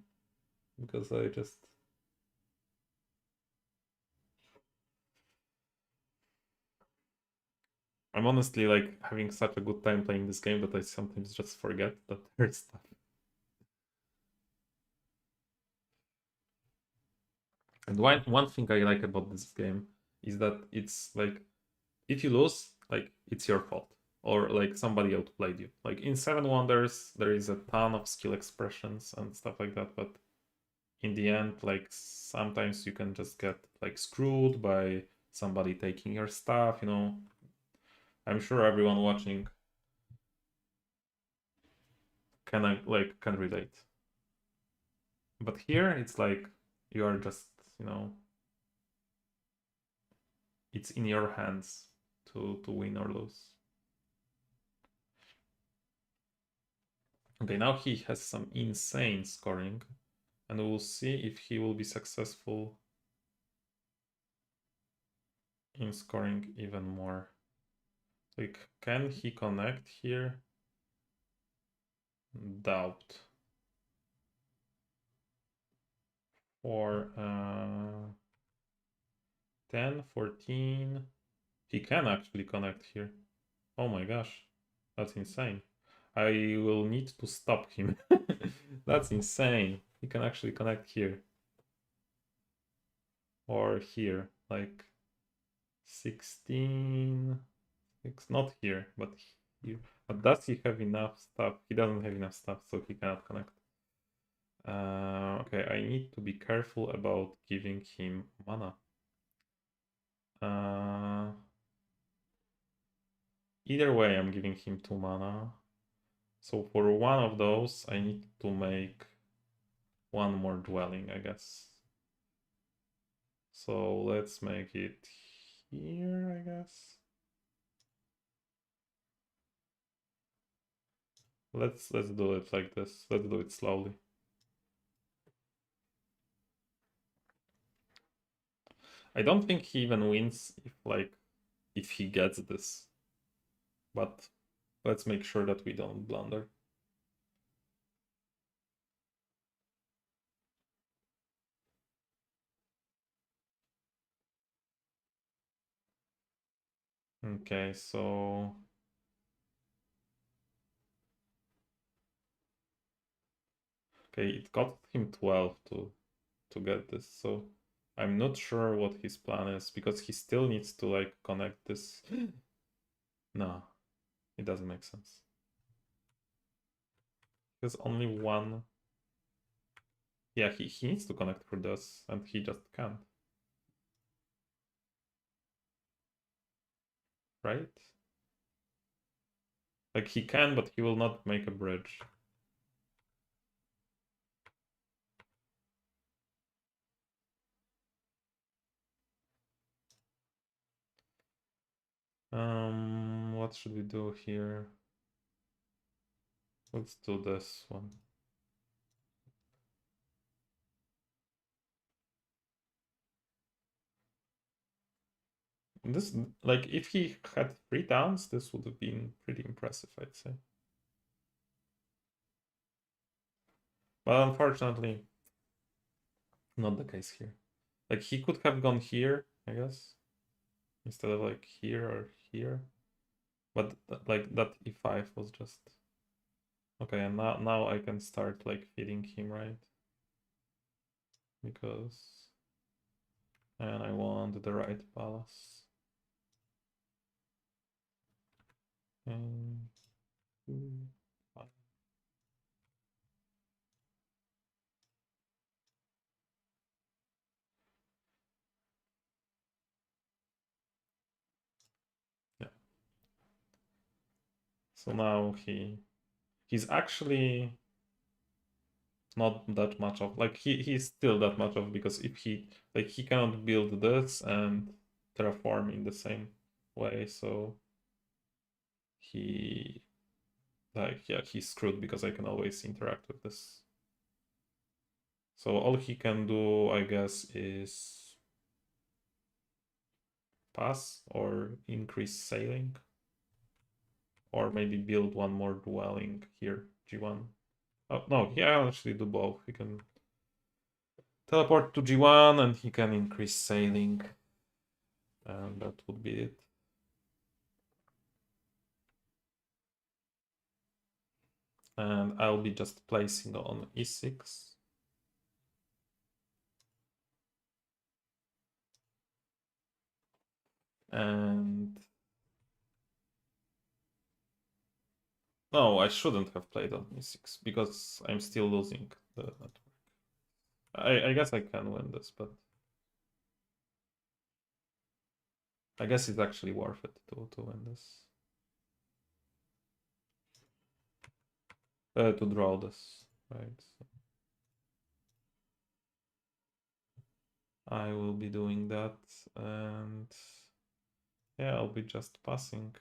because I just... I'm honestly like having such a good time playing this game that I sometimes just forget that there's stuff. And one thing I like about this game is that it's like, if you lose, like it's your fault, or like somebody outplayed you. Like in Seven Wonders, there is a ton of skill expressions and stuff like that, but in the end, like sometimes you can just get like screwed by somebody taking your stuff, I'm sure everyone watching can relate. But here it's like you are just, it's in your hands to win or lose. Okay, now he has some insane scoring, and we'll see if he will be successful in scoring even more. Like, can he connect here? Doubt. for 10, 14. He can actually connect here. Oh my gosh, that's insane. I will need to stop him. That's insane. He can actually connect here. Or here, like 16. It's not here, but here. But does he have enough stuff? He doesn't have enough stuff, so he cannot connect. Okay, I need to be careful about giving him mana. Either way, I'm giving him 2 mana. So for one of those, I need to make one more dwelling, I guess. So let's make it here, I guess. Let's do it like this. Let's do it slowly. I don't think he even wins if he gets this. But let's make sure that we don't blunder. Okay, so okay, it cost him 12 to get this, so I'm not sure what his plan is because he still needs to like connect this. No, it doesn't make sense. There's only one. Yeah, he needs to connect for this, and he just can't. Right? Like he can, but he will not make a bridge. What should we do here? Let's do this one. This, like, if he had 3 towns, this would have been pretty impressive, I'd say. But unfortunately, not the case here. Like, he could have gone here, I guess, instead of like here or here. But like that e5 was just okay. And now I can start like feeding him, right? Because and I want the right palace. And 2, 5. Yeah. So now he's actually not that much of like he's still that much of because if he cannot build this and terraform in the same way, so he like yeah he's screwed because I can always interact with this. So all he can do, I guess, is pass or increase sailing, or maybe build one more dwelling here, G1. Oh no, he can actually do both. He can teleport to G1 and he can increase sailing, and that would be it. And I'll be just placing on e6. And no, I shouldn't have played on e6 because I'm still losing the network. I guess I can win this, but I guess it's actually worth it to win this. To draw this, right? So I will be doing that, and yeah, I'll be just passing.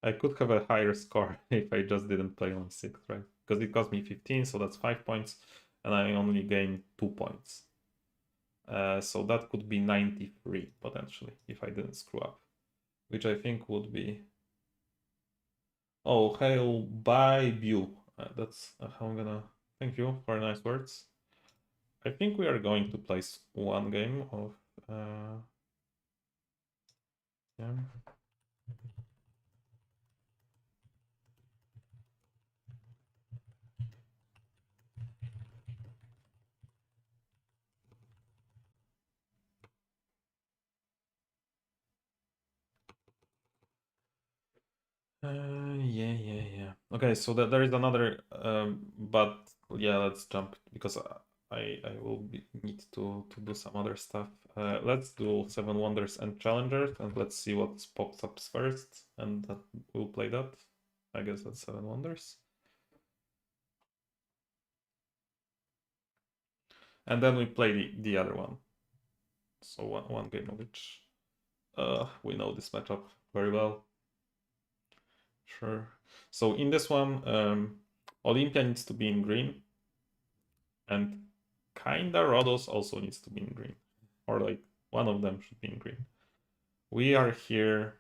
I could have a higher score if I just didn't play on 6, right? Because it cost me 15, so that's 5 points. and I only gain 2 points. So that could be 93 potentially if I didn't screw up, which I think would be. Oh, hail by view. That's how I'm gonna. Thank you for nice words. I think we are going to place one game of. Yeah. Yeah. Okay, so there is another, but yeah, let's jump because I will need to do some other stuff. Let's do 7 Wonders and Challengers, and let's see what pops up first, and we'll play that. I guess that's 7 Wonders. And then we play the other one. So one game of which we know this matchup very well. Sure. So in this one, Olympia needs to be in green, and kinda Rhodos also needs to be in green, or like one of them should be in green. We are here,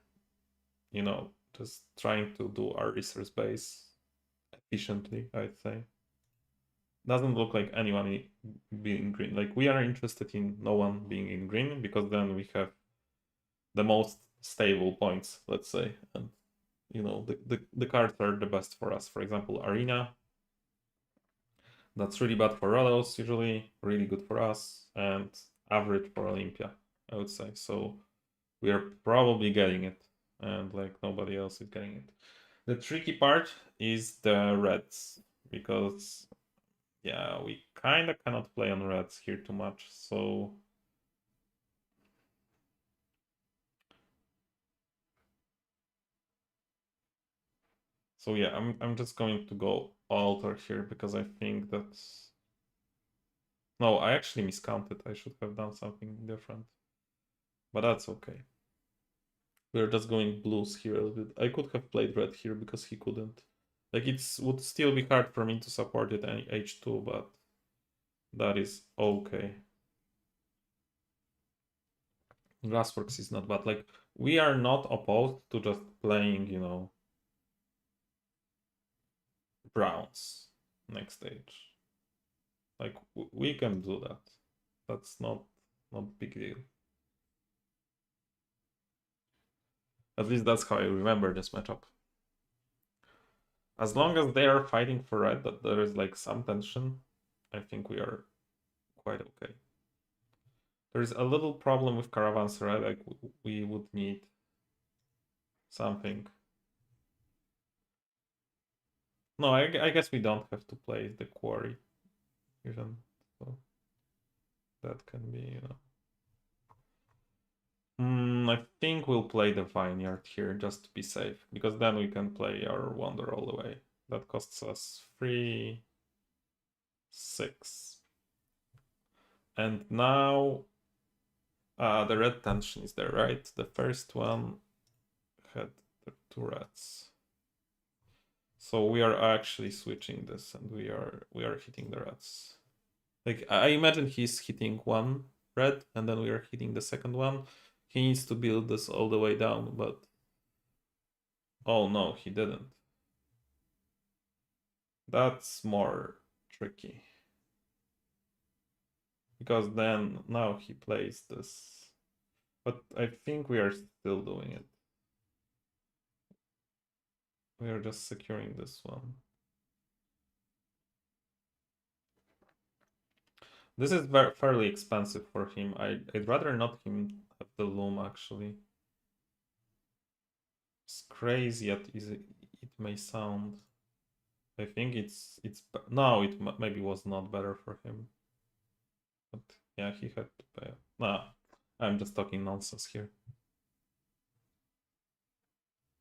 you know, just trying to do our resource base efficiently, I'd say. Doesn't look like anyone being green. Like we are interested in no one being in green because then we have the most stable points, let's say, and you know the cards are the best for us. For example, Arena. That's really bad for Rhodos, usually really good for us, and average for Olympia, I would say. So we are probably getting it, and like nobody else is getting it. The tricky part is the reds, because yeah, we kind of cannot play on reds here too much. So yeah, I'm just going to go alter here because I think that's. No, I actually miscounted. I should have done something different, but that's okay. We're just going blues here a little bit. I could have played red here because he couldn't. Like it would still be hard for me to support it any H2, but that is okay. Glassworks is not bad. Like we are not opposed to just playing, you know, browns next stage. Like we can do that. That's not big deal. At least that's how I remember this matchup. As long as they are fighting for red, that there is like some tension, I think we are quite okay. There's a little problem with Caravanserai, like we would need something. No, I guess we don't have to play the quarry even, so that can be, you know. I think we'll play the Vineyard here just to be safe, because then we can play our Wonder all the way. That costs us 3, 6. And now the red tension is there, right? The first one had the 2 reds. So we are actually switching this, and we are hitting the reds. Like I imagine he's hitting one red, and then we are hitting the second one. He needs to build this all the way down, but oh no, he didn't. That's more tricky. Because then now he plays this. But I think we are still doing it. We are just securing this one. This is fairly expensive for him. I'd rather not him have the loom actually. It's crazy yet it may sound. I think it's no, it maybe was not better for him. But yeah, he had to pay. Nah, I'm just talking nonsense here.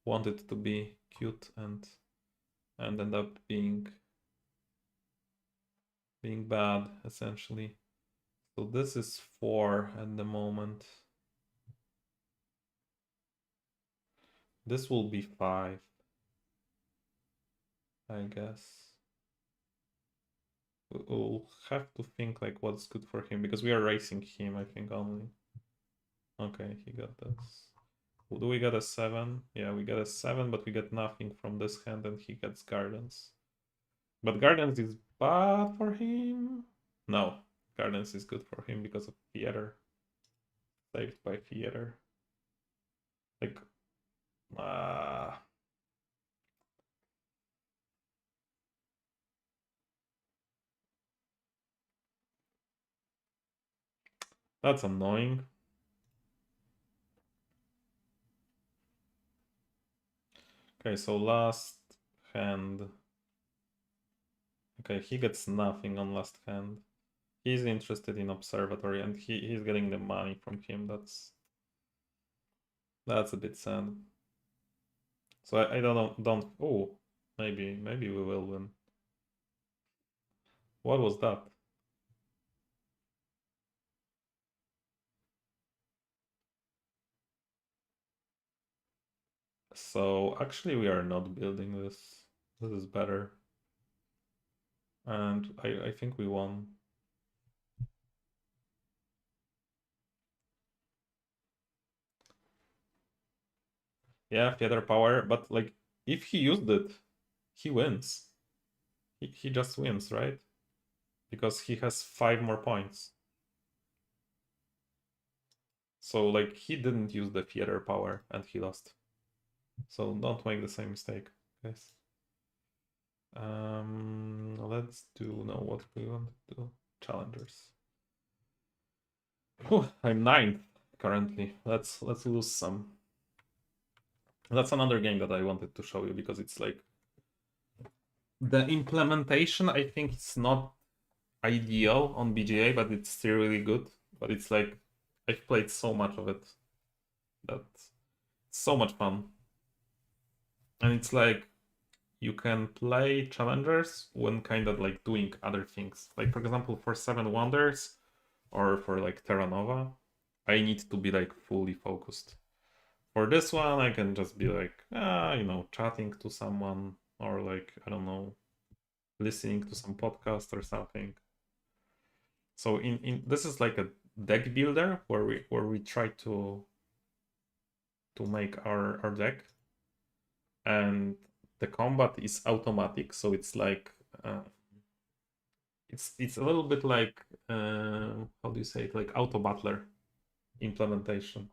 Wanted to be cute and end up being bad essentially. So this is 4 at the moment. This will be 5, I guess. we'll have to think like what's good for him, because we are racing him, I think, only. Okay, he got this. Do we get a 7? Yeah, we get a 7, but we get nothing from this hand, and he gets Gardens. But Gardens is bad for him? No, Gardens is good for him because of Theater. Saved by Theater. Like, that's annoying. Okay, so last hand. Okay, he gets nothing on last hand. He's interested in Observatory, and he's getting the money from him. That's a bit sad. So I don't. Oh, maybe we will win. What was that? So actually we are not building this. This is better. And I think we won. Yeah, theater power, but like if he used it, he wins. He just wins, right? Because he has 5 more points. So like he didn't use the theater power and he lost. So don't make the same mistake, guys. Let's do now what we want to do. Challengers. Whew, I'm 9th currently. Let's lose some. That's another game that I wanted to show you because it's like the implementation. I think it's not ideal on BGA, but it's still really good. But it's like I've played so much of it that it's so much fun, and it's like you can play challengers when kind of like doing other things. Like for example, for 7 Wonders or for like Terra Nova, I need to be like fully focused. For this one, I can just be like, you know, chatting to someone or like, I don't know, listening to some podcast or something. So in this is like a deck builder where we try to make our deck, and the combat is automatic. So it's like it's a little bit like how do you say it, like auto battler implementation.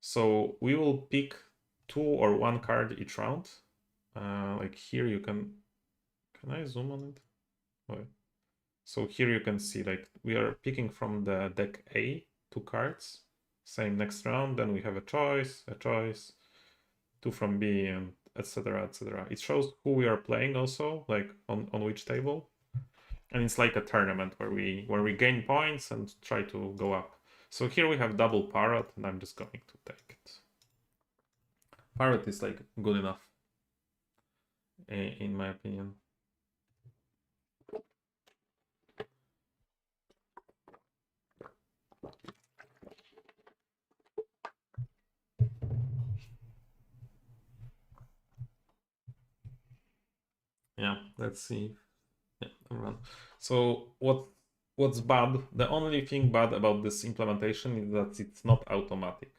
So we will pick 2 or 1 card each round. Like here you can I zoom on it? Wait. So here you can see like we are picking from the deck A 2 cards. Same next round, then we have a choice, 2 from B, and etc. etc. It shows who we are playing also, like on which table. And it's like a tournament where we gain points and try to go up. So here we have double parrot, and I'm just going to take it. Parrot is like good enough, in my opinion. Yeah, let's see. Yeah, run. So what's bad? The only thing bad about this implementation is that it's not automatic.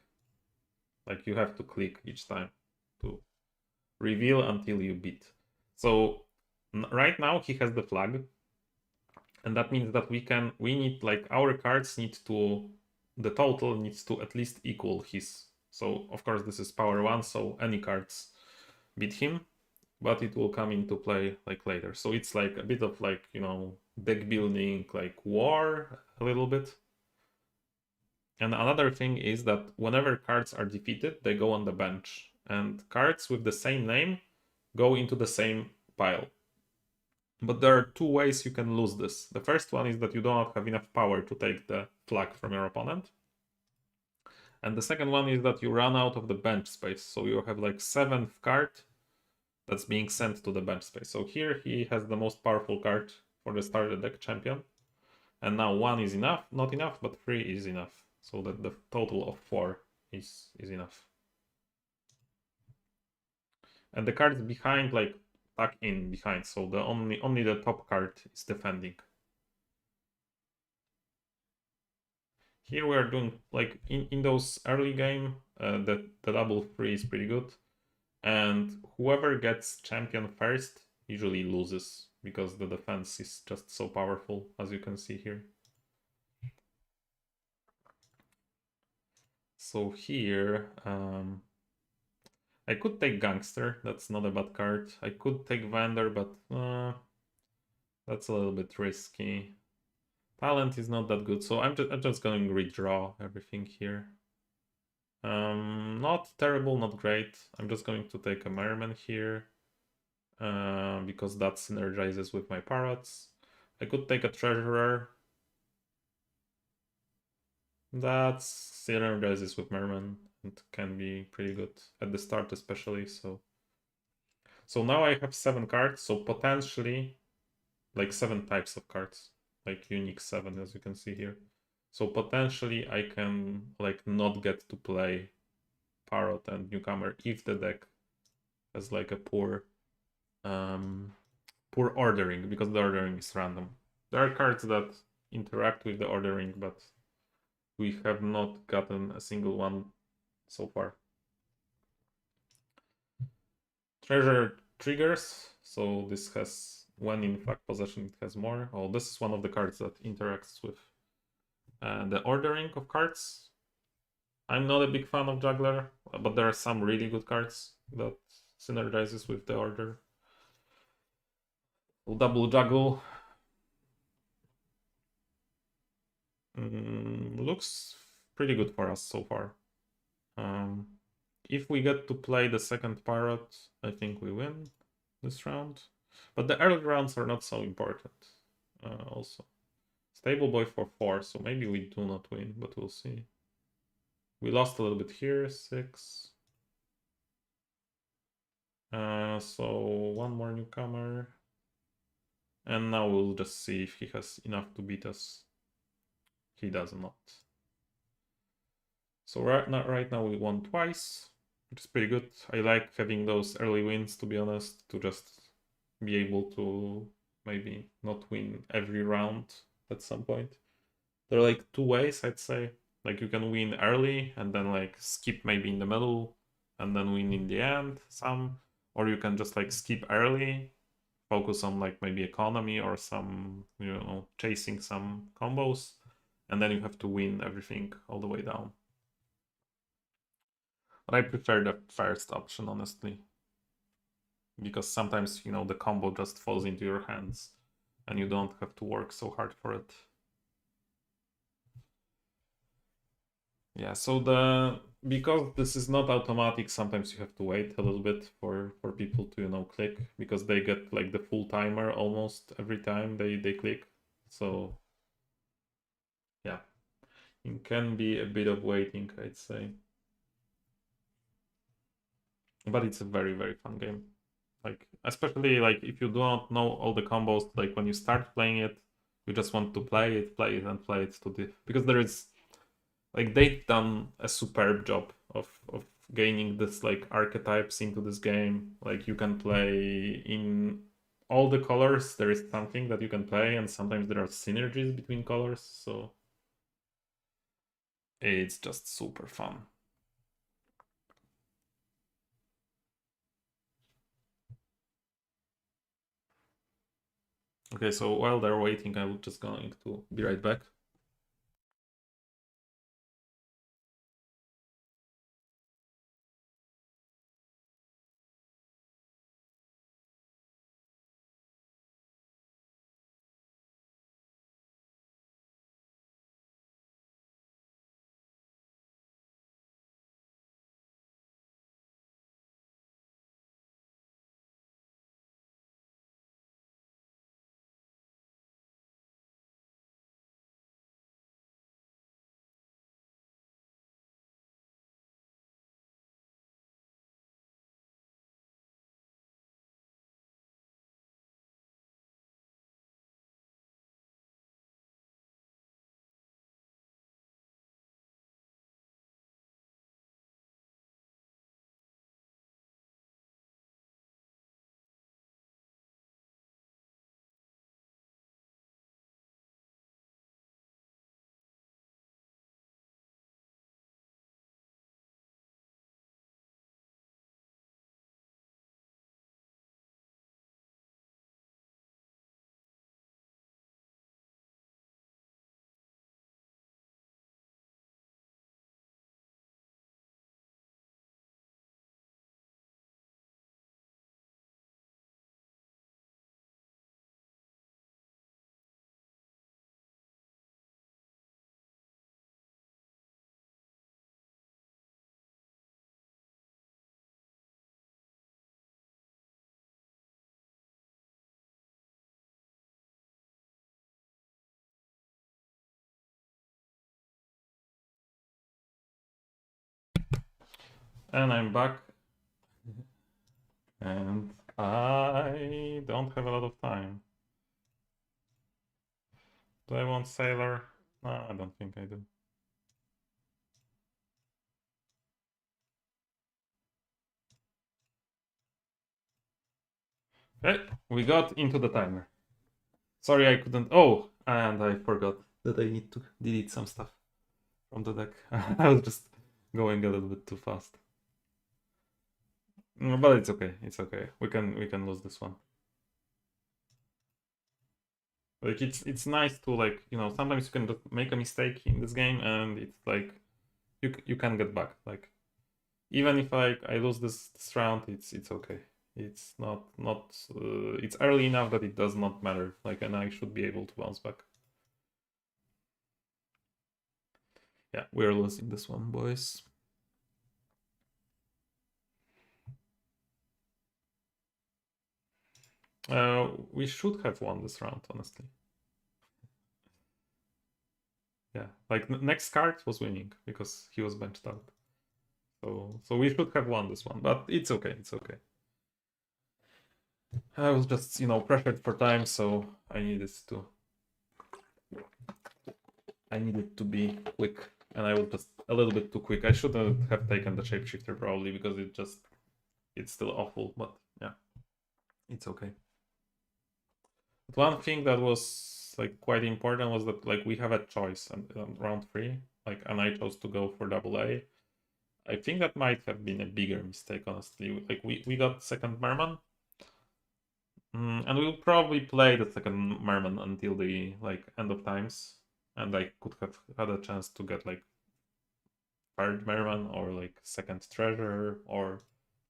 Like you have to click each time to reveal until you beat. So right now he has the flag, and that means that we need like our cards need to, the total needs to at least equal his. So of course this is power 1, so any cards beat him, but it will come into play like later. So it's like a bit of like, you know, deck building, like war a little bit. And another thing is that whenever cards are defeated, they go on the bench, and cards with the same name go into the same pile. But there are 2 ways you can lose this. The first one is that you do not have enough power to take the flag from your opponent. And the second one is that you run out of the bench space. So you have like 7th card that's being sent to the bench space. So here he has the most powerful card for the starter deck champion. And now 1 is enough, not enough, but 3 is enough. So that the total of 4 is enough. And the cards behind, like tuck in behind, so the only the top card is defending. Here we are doing like in those early game, the double free is pretty good, and whoever gets champion first usually loses because the defense is just so powerful, as you can see here. So here, I could take Gangster, that's not a bad card. I could take Vendor, but that's a little bit risky. Talent is not that good, so I'm just going to redraw everything here. Not terrible, not great. I'm just going to take a Merman here, because that synergizes with my parrots. I could take a Treasurer. That synergizes with Merman and can be pretty good at the start especially, so now I have 7 cards, so potentially like 7 types of cards, like unique 7 as you can see here. So potentially I can like not get to play Parrot and Newcomer if the deck has like a poor ordering, because the ordering is random. There are cards that interact with the ordering, but we have not gotten a single one so far. Treasure triggers, so this has, when in fact possession it has more. Oh, this is one of the cards that interacts with the ordering of cards. I'm not a big fan of Juggler, but there are some really good cards that synergizes with the order. Double Juggle. Looks pretty good for us so far. If we get to play the second Parrot, I think we win this round. But the early rounds are not so important also. Stable Boy for 4, so maybe we do not win, but we'll see. We lost a little bit here, 6. So one more newcomer. And now we'll just see if he has enough to beat us. He does not. So right now we won twice, which is pretty good. I like having those early wins, to be honest, to just be able to maybe not win every round at some point. There are like 2 ways, I'd say. Like you can win early and then like skip maybe in the middle and then win in the end some. Or you can just like skip early, focus on like maybe economy or some, chasing some combos. And then you have to win everything all the way down. But I prefer the first option, honestly. Because sometimes, the combo just falls into your hands and you don't have to work so hard for it. Yeah, so because this is not automatic, sometimes you have to wait a little bit for people to, click, because they get like the full timer almost every time they click. So yeah, it can be a bit of waiting, I'd say. But it's a very, very fun game. Like, especially like if you do not know all the combos, like when you start playing it, you just want to play it, and play it to the, because there is, like, they've done a superb job of gaining this like archetypes into this game. Like you can play in all the colors, there is something that you can play, and sometimes there are synergies between colors, so it's just super fun. Okay, so while they're waiting, I'm just going to be right back. And I'm back. And I don't have a lot of time. Do I want Sailor? No, I don't think I do. Okay, we got into the timer. Sorry I couldn't. Oh, and I forgot that I need to delete some stuff from the deck. I was just going a little bit too fast. But it's okay. It's okay. We can lose this one. Like it's nice to, like, sometimes you can just make a mistake in this game and it's like you can get back. Like, even if I lose this round, it's okay. It's not it's early enough that it does not matter. Like, and I should be able to bounce back. Yeah, we're losing this one, boys. We should have won this round, honestly. Yeah, like next card was winning because he was benched out. So we should have won this one, but it's okay. It's okay. I was just, pressured for time, so I needed to be quick, and I was just a little bit too quick. I shouldn't have taken the shapeshifter probably because it's still awful, but yeah, it's okay. But one thing that was like quite important was that, like, we have a choice on round 3, like, and I chose to go for double A. I think that might have been a bigger mistake, honestly. Like, we got second Merman, and we'll probably play the second Merman until the, like, end of times, and I could have had a chance to get, like, third Merman or, like, second Treasure or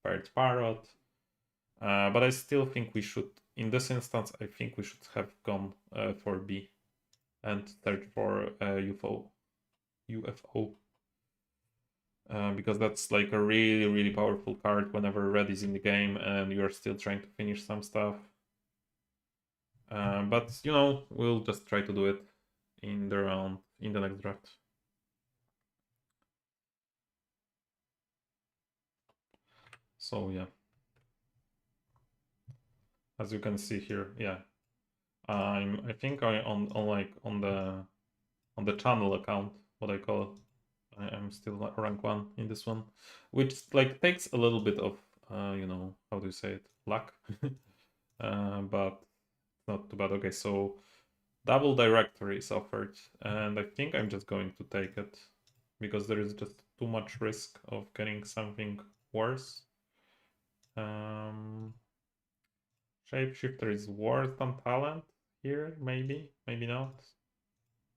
third Parrot. But I still think we should, in this instance, I think we should have gone for B and search for UFO. Because that's like a really, really powerful card whenever red is in the game and you're still trying to finish some stuff. But we'll just try to do it in the next draft. So yeah, as you can see here, yeah, I think on the channel account, what I call it, I'm still rank 1 in this one, which, like, takes a little bit of how do you say it, luck. But not too bad. Okay, so double directory is offered, and I think I'm just going to take it because there is just too much risk of getting something worse. Shapeshifter is worse than talent here, maybe not.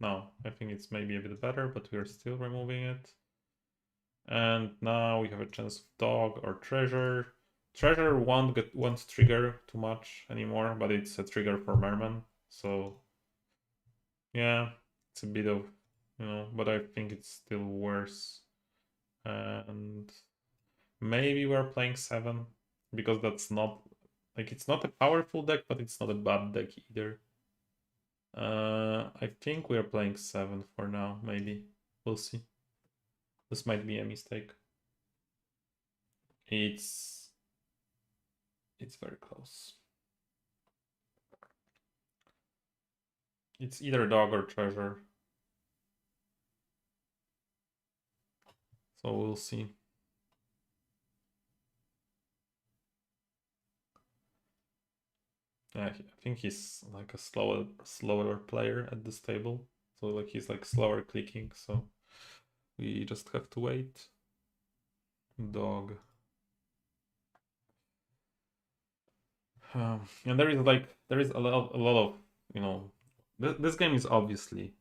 No, I think it's maybe a bit better, but we're still removing it. And now we have a chance of dog or treasure. Treasure won't trigger too much anymore, but it's a trigger for Merman, so yeah, it's a bit of, but I think it's still worse. And maybe we're playing 7 because that's not, like, it's not a powerful deck, but it's not a bad deck either. I think we're playing 7 for now, maybe. We'll see. This might be a mistake. It's very close. It's either dog or treasure. So we'll see. Yeah, I think he's like a slower player at this table. So, like, he's like slower clicking, so we just have to wait. Dog. And there is a lot of, this game is obviously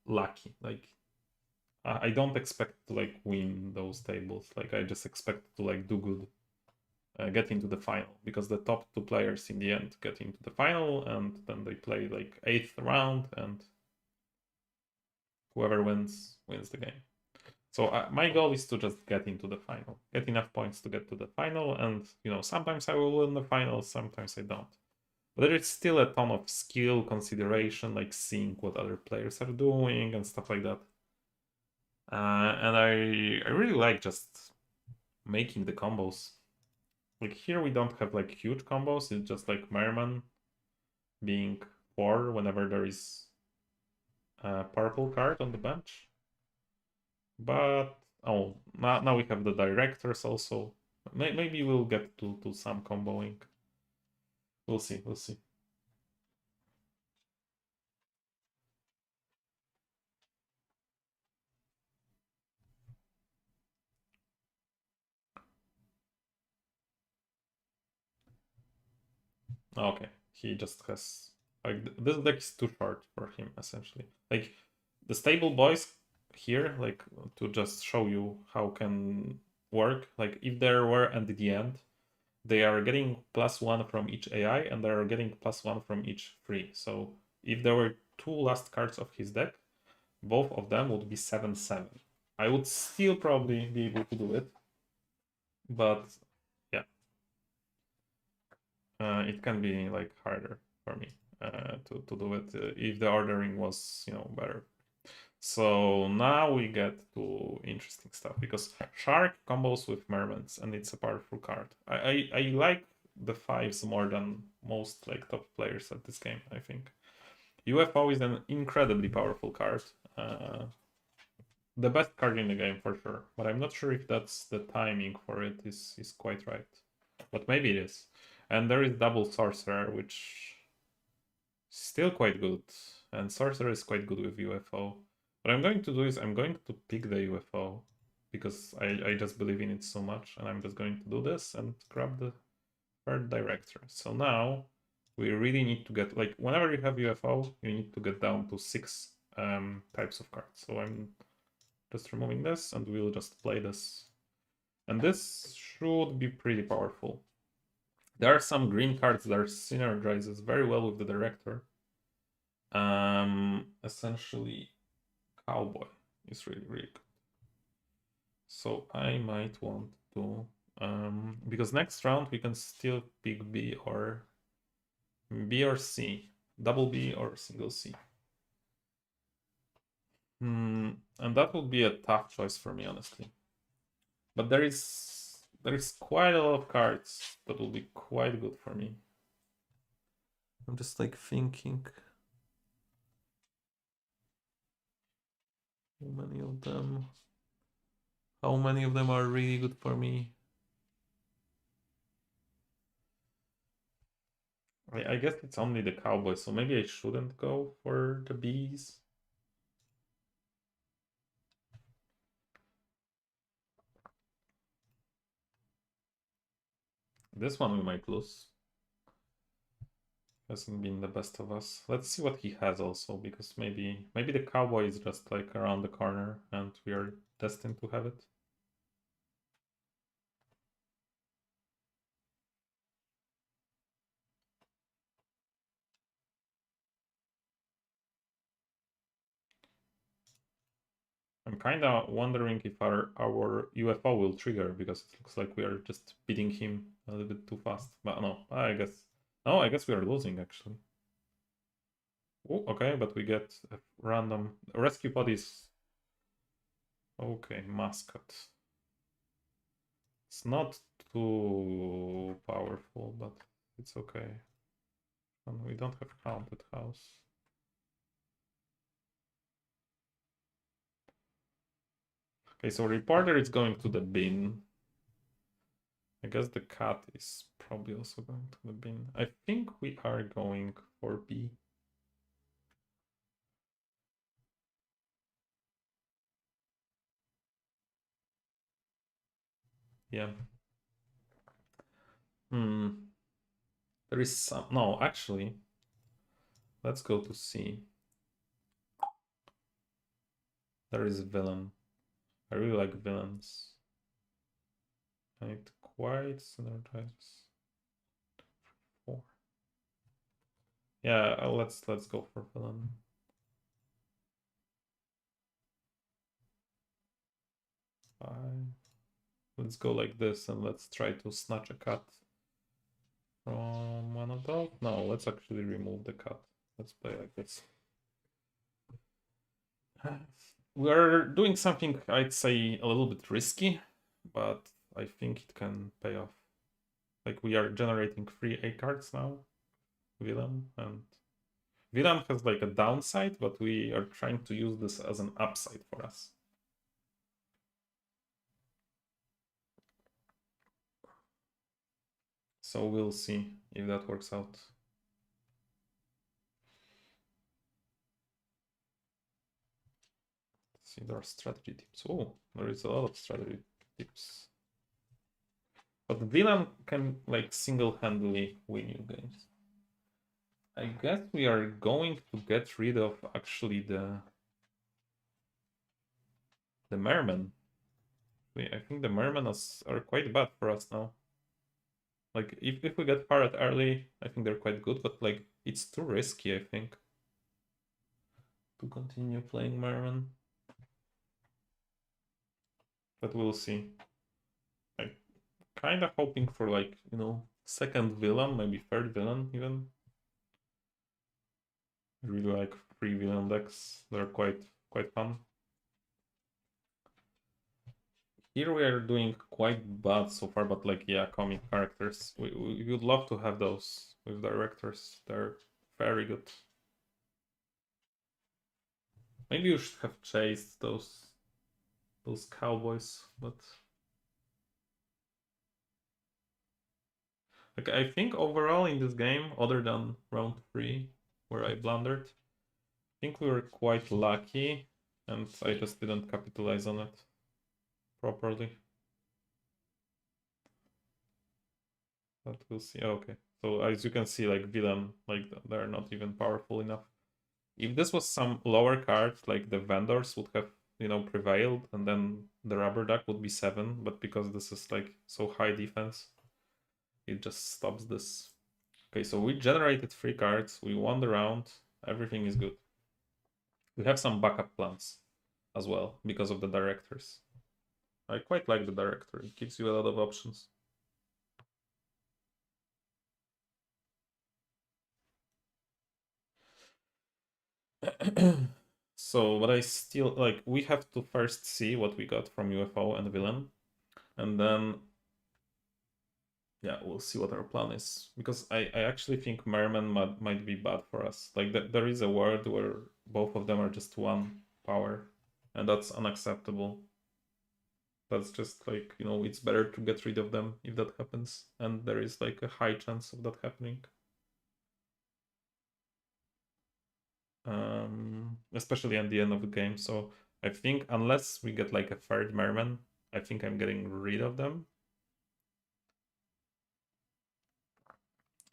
lucky. Like, I don't expect to, like, win those tables. Like, I just expect to, like, do good, get into the final, because the top 2 players in the end get into the final, and then they play, like, 8th round, and whoever wins the game. So my goal is to just get into the final, get enough points to get to the final, and sometimes I will win the final, sometimes I don't. But there is still a ton of skill consideration, like seeing what other players are doing and stuff like that. And I really like just making the combos. Like here we don't have like huge combos, it's just like Merman being 4 whenever there is a purple card on the bench. But oh, now we have the directors also. Maybe we'll get to some comboing. We'll see, we'll see. Okay, he just has like this deck is too short for him essentially. Like the stable boys here, like to just show you how can work. Like if there were at the end, they are getting +1 from each AI and they are getting +1 from each free. So if there were 2 last cards of his deck, both of them would be 7/7. I would still probably be able to do it, but yeah, it can be like harder for me to do it if the ordering was better. So now we get to interesting stuff because Shark combos with Mermaids and it's a powerful card. I like the 5s more than most like top players at this game, I think. UFO is an incredibly powerful card. The best card in the game for sure, but I'm not sure if that's the timing for it is quite right. But maybe it is. And there is double sorcerer, which is still quite good. And sorcerer is quite good with UFO. What I'm going to do is I'm going to pick the UFO because I just believe in it so much, and I'm just going to do this and grab the third director. So now we really need to get like whenever you have UFO, you need to get down to 6 types of cards. So I'm just removing this and we'll just play this. And this should be pretty powerful. There are some green cards that synergizes very well with the director. Essentially, Cowboy is really, really good. So I might want to, because next round we can still pick B or C, double B or single C. And that would be a tough choice for me, honestly. But there is quite a lot of cards that will be quite good for me. I'm just like thinking how many of them are really good for me. I guess it's only the Cowboys, so maybe I shouldn't go for the bees. This one we might lose. Hasn't been the best of us. Let's see what he has also, because maybe the Cowboy is just like around the corner and we are destined to have it. I'm kind of wondering if our UFO will trigger, because it looks like we are just beating him a little bit too fast. But no, I guess we are losing actually. Oh, okay, but we get a random rescue bodies. Okay, mascot. It's not too powerful, but it's okay. And we don't have haunted house. Okay, so reporter is going to the bin. I guess the cat is probably also going to the bin. I think we are going for B. Yeah. There is some. No, actually, let's go to C. There is a villain. I really like villains. And it quite synergizes. 4. Yeah, let's go for villain. 5. Let's go like this and let's try to snatch a cat from one of those. No, let's actually remove the cat. Let's play like this. we're doing something I'd say a little bit risky, but I think it can pay off. Like we are generating 3 A cards now, villain, and villain has like a downside, but we are trying to use this as an upside for us. So we'll see if that works out. Let's see, there are strategy tips. Oh, there is a lot of strategy tips. But the villain can like single-handedly win you games. I guess we are going to get rid of actually the merman. I think the mermen are quite bad for us now. Like if we get parrot early, I think they're quite good, but like it's too risky, I think, to continue playing merman. But we'll see. I'm kind of hoping for like, you know, second villain, maybe third villain even. I really like 3 villain decks. They're quite fun. Here we are doing quite bad so far, but like, yeah, comic characters. We would love to have those with directors. They're very good. Maybe you should have chased those cowboys, but like I think overall in this game, other than round 3 where I blundered, I think we were quite lucky, and I just didn't capitalize on it properly. But we'll see. Oh, okay, so as you can see, like villain, like they're not even powerful enough. If this was some lower card, like the vendors would have, you know, prevailed, and then the rubber duck would be 7. But because this is like so high defense, it just stops this. Okay, so we generated 3 cards. We won the round. Everything is good. We have some backup plans as well because of the directors. I quite like the director. It gives you a lot of options. So, but I still like, we have to first see what we got from UFO and villain, and then yeah, we'll see what our plan is, because I actually think merman might be bad for us. Like there is a world where both of them are just 1 power, and that's unacceptable. That's just like, you know, it's better to get rid of them if that happens, and there is like a high chance of that happening. Especially at the end of the game. So I think unless we get like a third merman, I think I'm getting rid of them.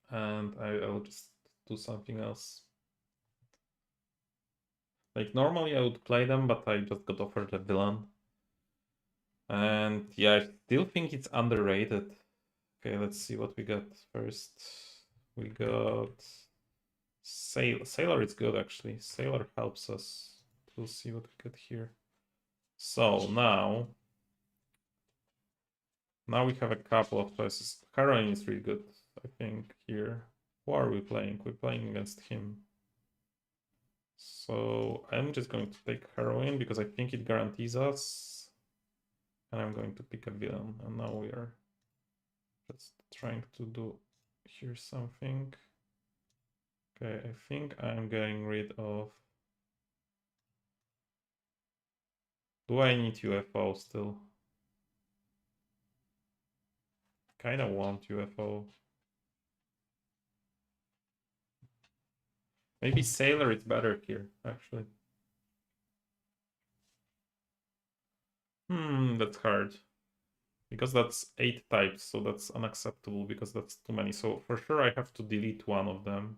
And I'll just do something else. Like normally I would play them, but I just got offered a villain. And yeah, I still think it's underrated. Okay, let's see what we got first. We got Sailor is good actually. Sailor helps us. We'll see what we got here. So now we have a couple of choices. Heroine is really good, I think, here. Who are we playing? We're playing against him. So I'm just going to take Heroine because I think it guarantees us. And I'm going to pick a villain. And now we are just trying to do here something. Okay, I think I'm getting rid of... Do I need UFO still? Kinda want UFO. Maybe Sailor is better here, actually. That's hard. Because that's 8 types, so that's unacceptable because that's too many. So for sure I have to delete 1 of them.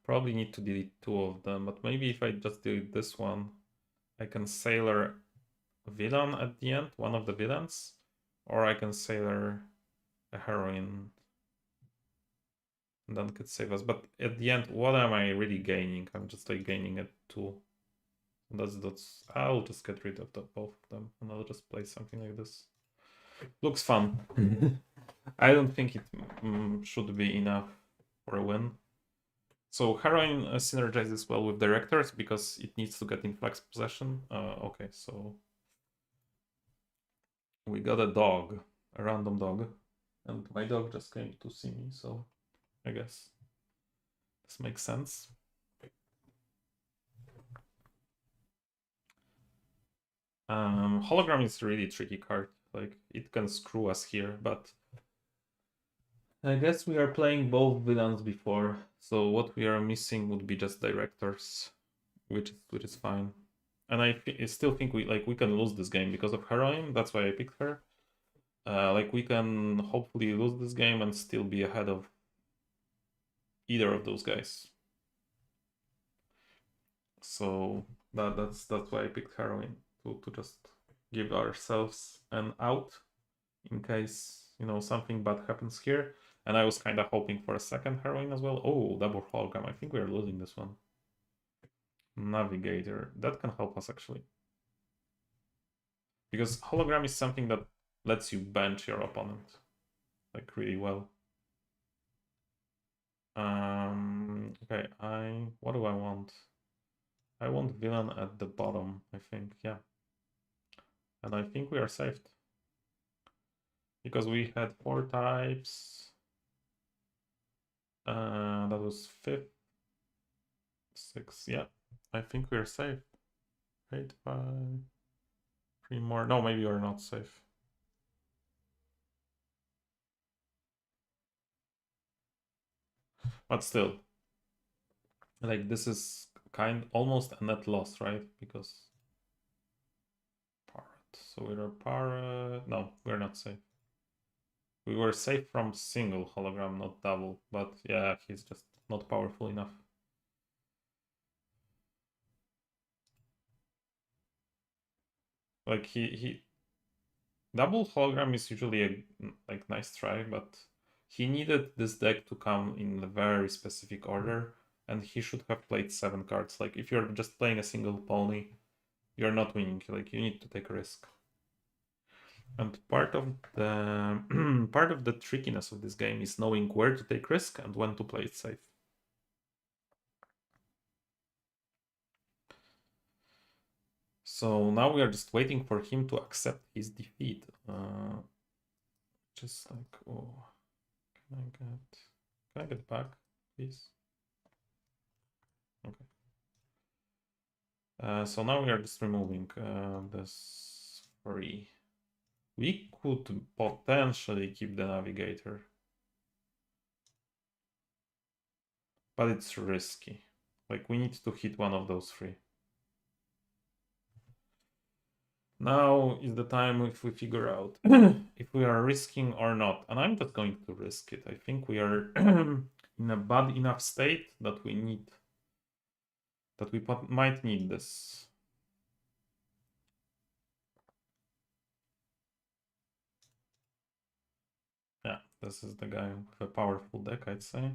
Probably need to delete 2 of them, but maybe if I just delete this one, I can Sailor villain at the end, 1 of the villains, or I can Sailor a heroine, and then could save us. But at the end, what am I really gaining? I'm just like gaining a 2. That's I'll just get rid of both of them, and I'll just play something like this. Looks fun. I don't think it should be enough for a win. So Heroine synergizes well with Directors because it needs to get influx possession. Okay, so we got a dog, a random dog, and my dog just came to see me, so I guess this makes sense. Hologram is a really tricky card. Like, it can screw us here, but I guess we are playing both villains before, so what we are missing would be just Directors, which is fine. And I still think we can lose this game because of Heroine. That's why I picked her. Like, we can hopefully lose this game and still be ahead of either of those guys. So that's why I picked Heroine, to just give ourselves an out in case, you know, something bad happens here. And I was kind of hoping for a second Heroine as well. Oh, double hologram. I think we're losing this one. Navigator. That can help us actually. Because hologram is something that lets you bench your opponent like really well. Okay, what do I want? I want villain at the bottom, I think, yeah. And I think we are saved. Because we had 4 types. That was 5th. 6, yeah. I think we are safe. 8, 5. 3 more. No, maybe we're not safe. But still. Like, this is almost a net loss, right? Because parrot. So we're a parrot. No, we're not safe. We were safe from single hologram, not double. But yeah, he's just not powerful enough. Like he double hologram is usually a like nice try, but he needed this deck to come in a very specific order, and he should have played 7 cards. Like, if you're just playing a single pony, you're not winning. Like, you need to take a risk. And part of the part of the trickiness of this game is knowing where to take risk and when to play it safe. So now we are just waiting for him to accept his defeat. Just like, oh, can I get back, please? Okay. So now we are just removing this 3. We could potentially keep the navigator, but it's risky. Like, we need to hit one of those 3. Now is the time if we figure out if we are risking or not. And I'm just going to risk it. I think we are in a bad enough state that we might need this. Yeah, this is the guy with a powerful deck, I'd say.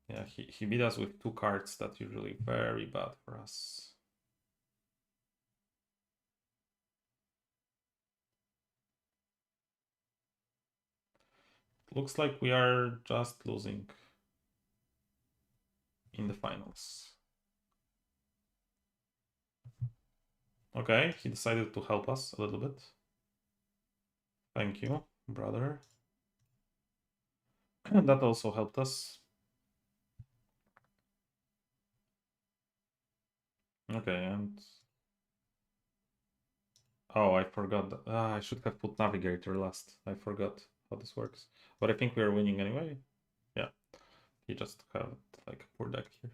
Yeah, he beat us with 2 cards. That's usually very bad for us. Looks like we are just losing in the finals. Okay, he decided to help us a little bit. Thank you, brother. And that also helped us. Okay, and... Oh, I forgot. I should have put Navigator last. I forgot how this works. But I think we are winning anyway. Yeah, he just had like a poor deck here.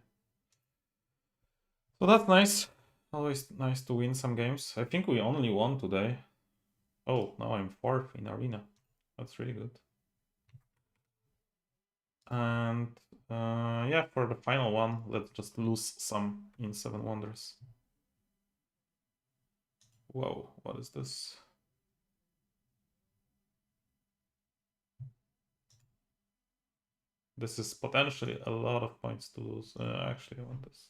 So that's nice. Always nice to win some games. I think we only won today. Oh, now I'm 4th in Arena. That's really good. And yeah, for the final one, let's just lose some in 7 Wonders. Whoa, what is this? This is potentially a lot of points to lose. Actually, I want this.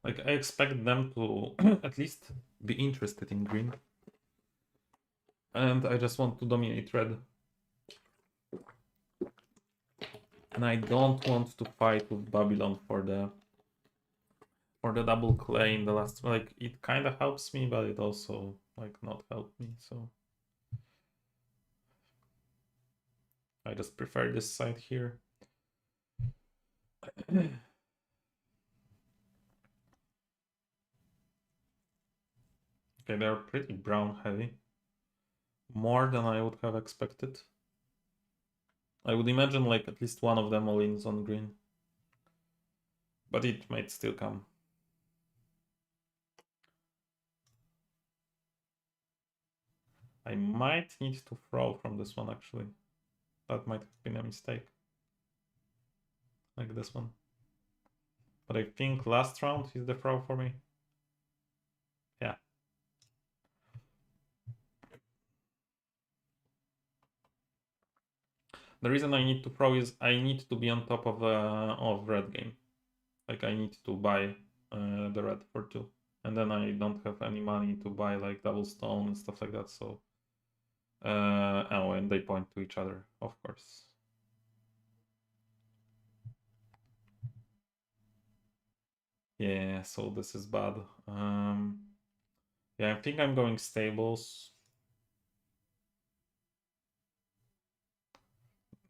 Like, I expect them to at least be interested in green. And I just want to dominate red. And I don't want to fight with Babylon for the double clay in the last. Like, it kind of helps me, but it also like not help me. So I just prefer this side here. Okay, they're pretty brown heavy. More than I would have expected. I would imagine like at least one of them all-ins on green. But it might still come. I might need to throw from this one actually. That might have been a mistake. Like this one. But I think last round is the throw for me. Yeah. The reason I need to throw is I need to be on top of red game. Like I need to buy the red for 2. And then I don't have any money to buy like double stone and stuff like that, so oh, and they point to each other, of course. Yeah, so this is bad. Yeah, I think I'm going stables.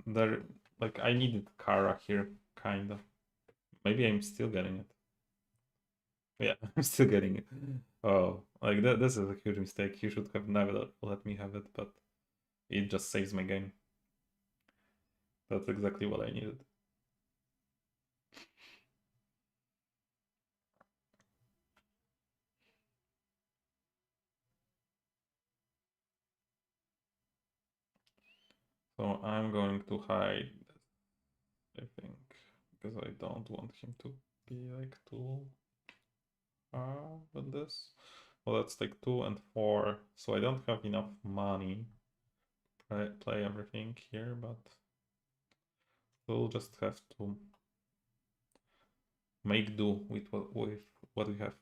There, like I needed Kara here, kinda. Maybe I'm still getting it. Yeah, I'm still getting it. Oh, like this is a huge mistake. You should have never let me have it, but it just saves my game. That's exactly what I needed. So I'm going to hide, I think, because I don't want him to be like too hard with this. Well, let's take 2 and 4. So I don't have enough money to play everything here, but we'll just have to make do with what we have.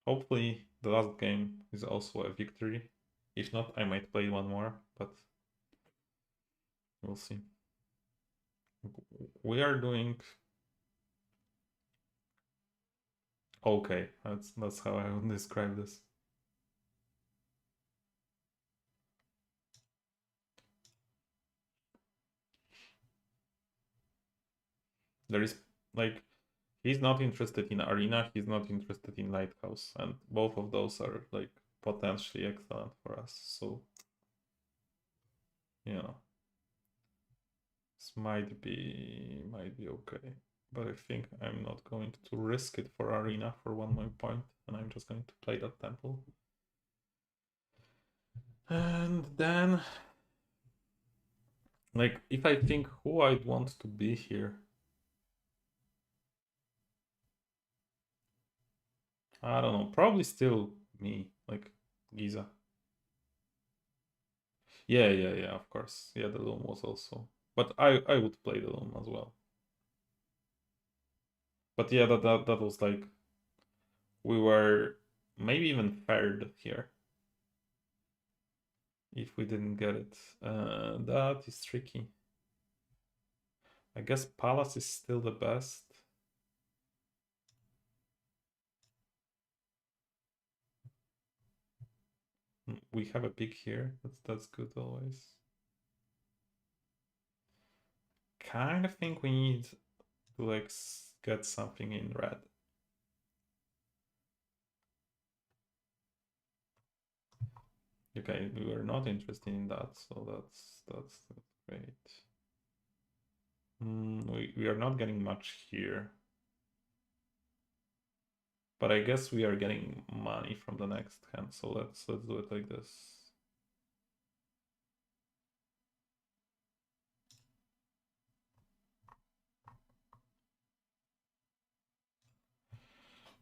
Hopefully the last game is also a victory. If not, I might play one more, but we'll see. We are doing okay. That's how I would describe this. There is like he's not interested in arena, he's not interested in lighthouse, and both of those are like potentially excellent for us. So you know, this might be okay. But I think I'm not going to risk it for arena for 1 more point, and I'm just going to play that temple. And then, like, if I think who I'd want to be here, I don't know, probably still me, like Giza. Yeah, of course. Yeah, the loom was also, but I would play the loom as well. But yeah, that was like we were maybe even third here if we didn't get it. That is tricky. I guess Palace is still the best. We have a pick here. That's good always. Kind of think we need to like get something in red. Okay, we were not interested in that, so that's great. We are not getting much here. But I guess we are getting money from the next hand, so let's do it like this.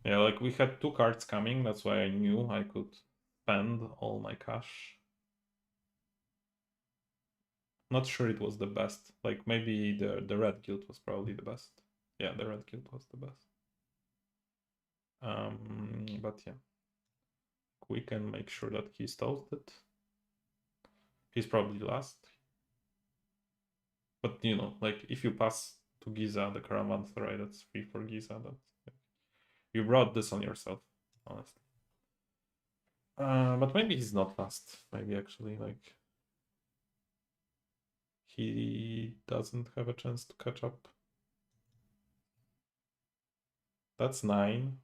Yeah, like we had 2 cards coming, that's why I knew I could spend all my cash. Not sure it was the best. Like maybe the red guild was probably the best. Yeah, the red guild was the best. But yeah, we can make sure that he's toasted. He's probably last. But you know, like if you pass to Giza, the Caravanserai, that's free for Giza. That's you brought this on yourself, honestly. But maybe he's not fast. Maybe actually, like he doesn't have a chance to catch up. That's 9.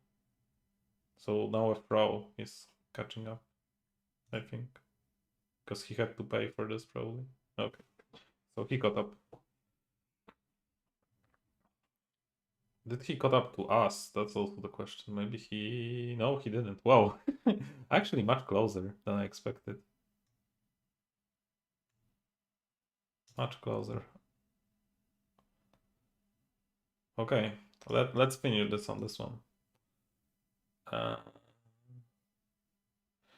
So now a Frau is catching up, I think. Because he had to pay for this probably. Okay. So he caught up. Did he caught up to us? That's also the question. Maybe he... No, he didn't. Wow. Actually much closer than I expected. Much closer. Okay. Let's finish this on this one. Uh,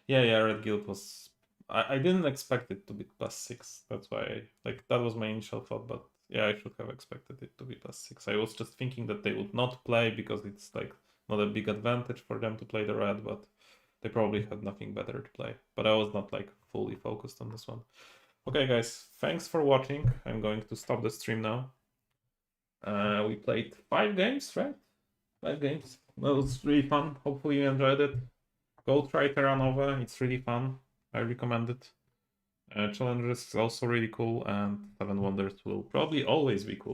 yeah, Red Guild was... I didn't expect it to be +6. That's why, like, that was my initial thought, but yeah, I should have expected it to be +6. I was just thinking that they would not play because it's, like, not a big advantage for them to play the red, but they probably had nothing better to play. But I was not, like, fully focused on this one. Okay, guys, thanks for watching. I'm going to stop the stream now. We played 5 games, right? 5 games. That was really fun. Hopefully you enjoyed it. Go try Terra Nova. It's really fun. I recommend it. Challenges is also really cool, and 7 Wonders will probably always be cool.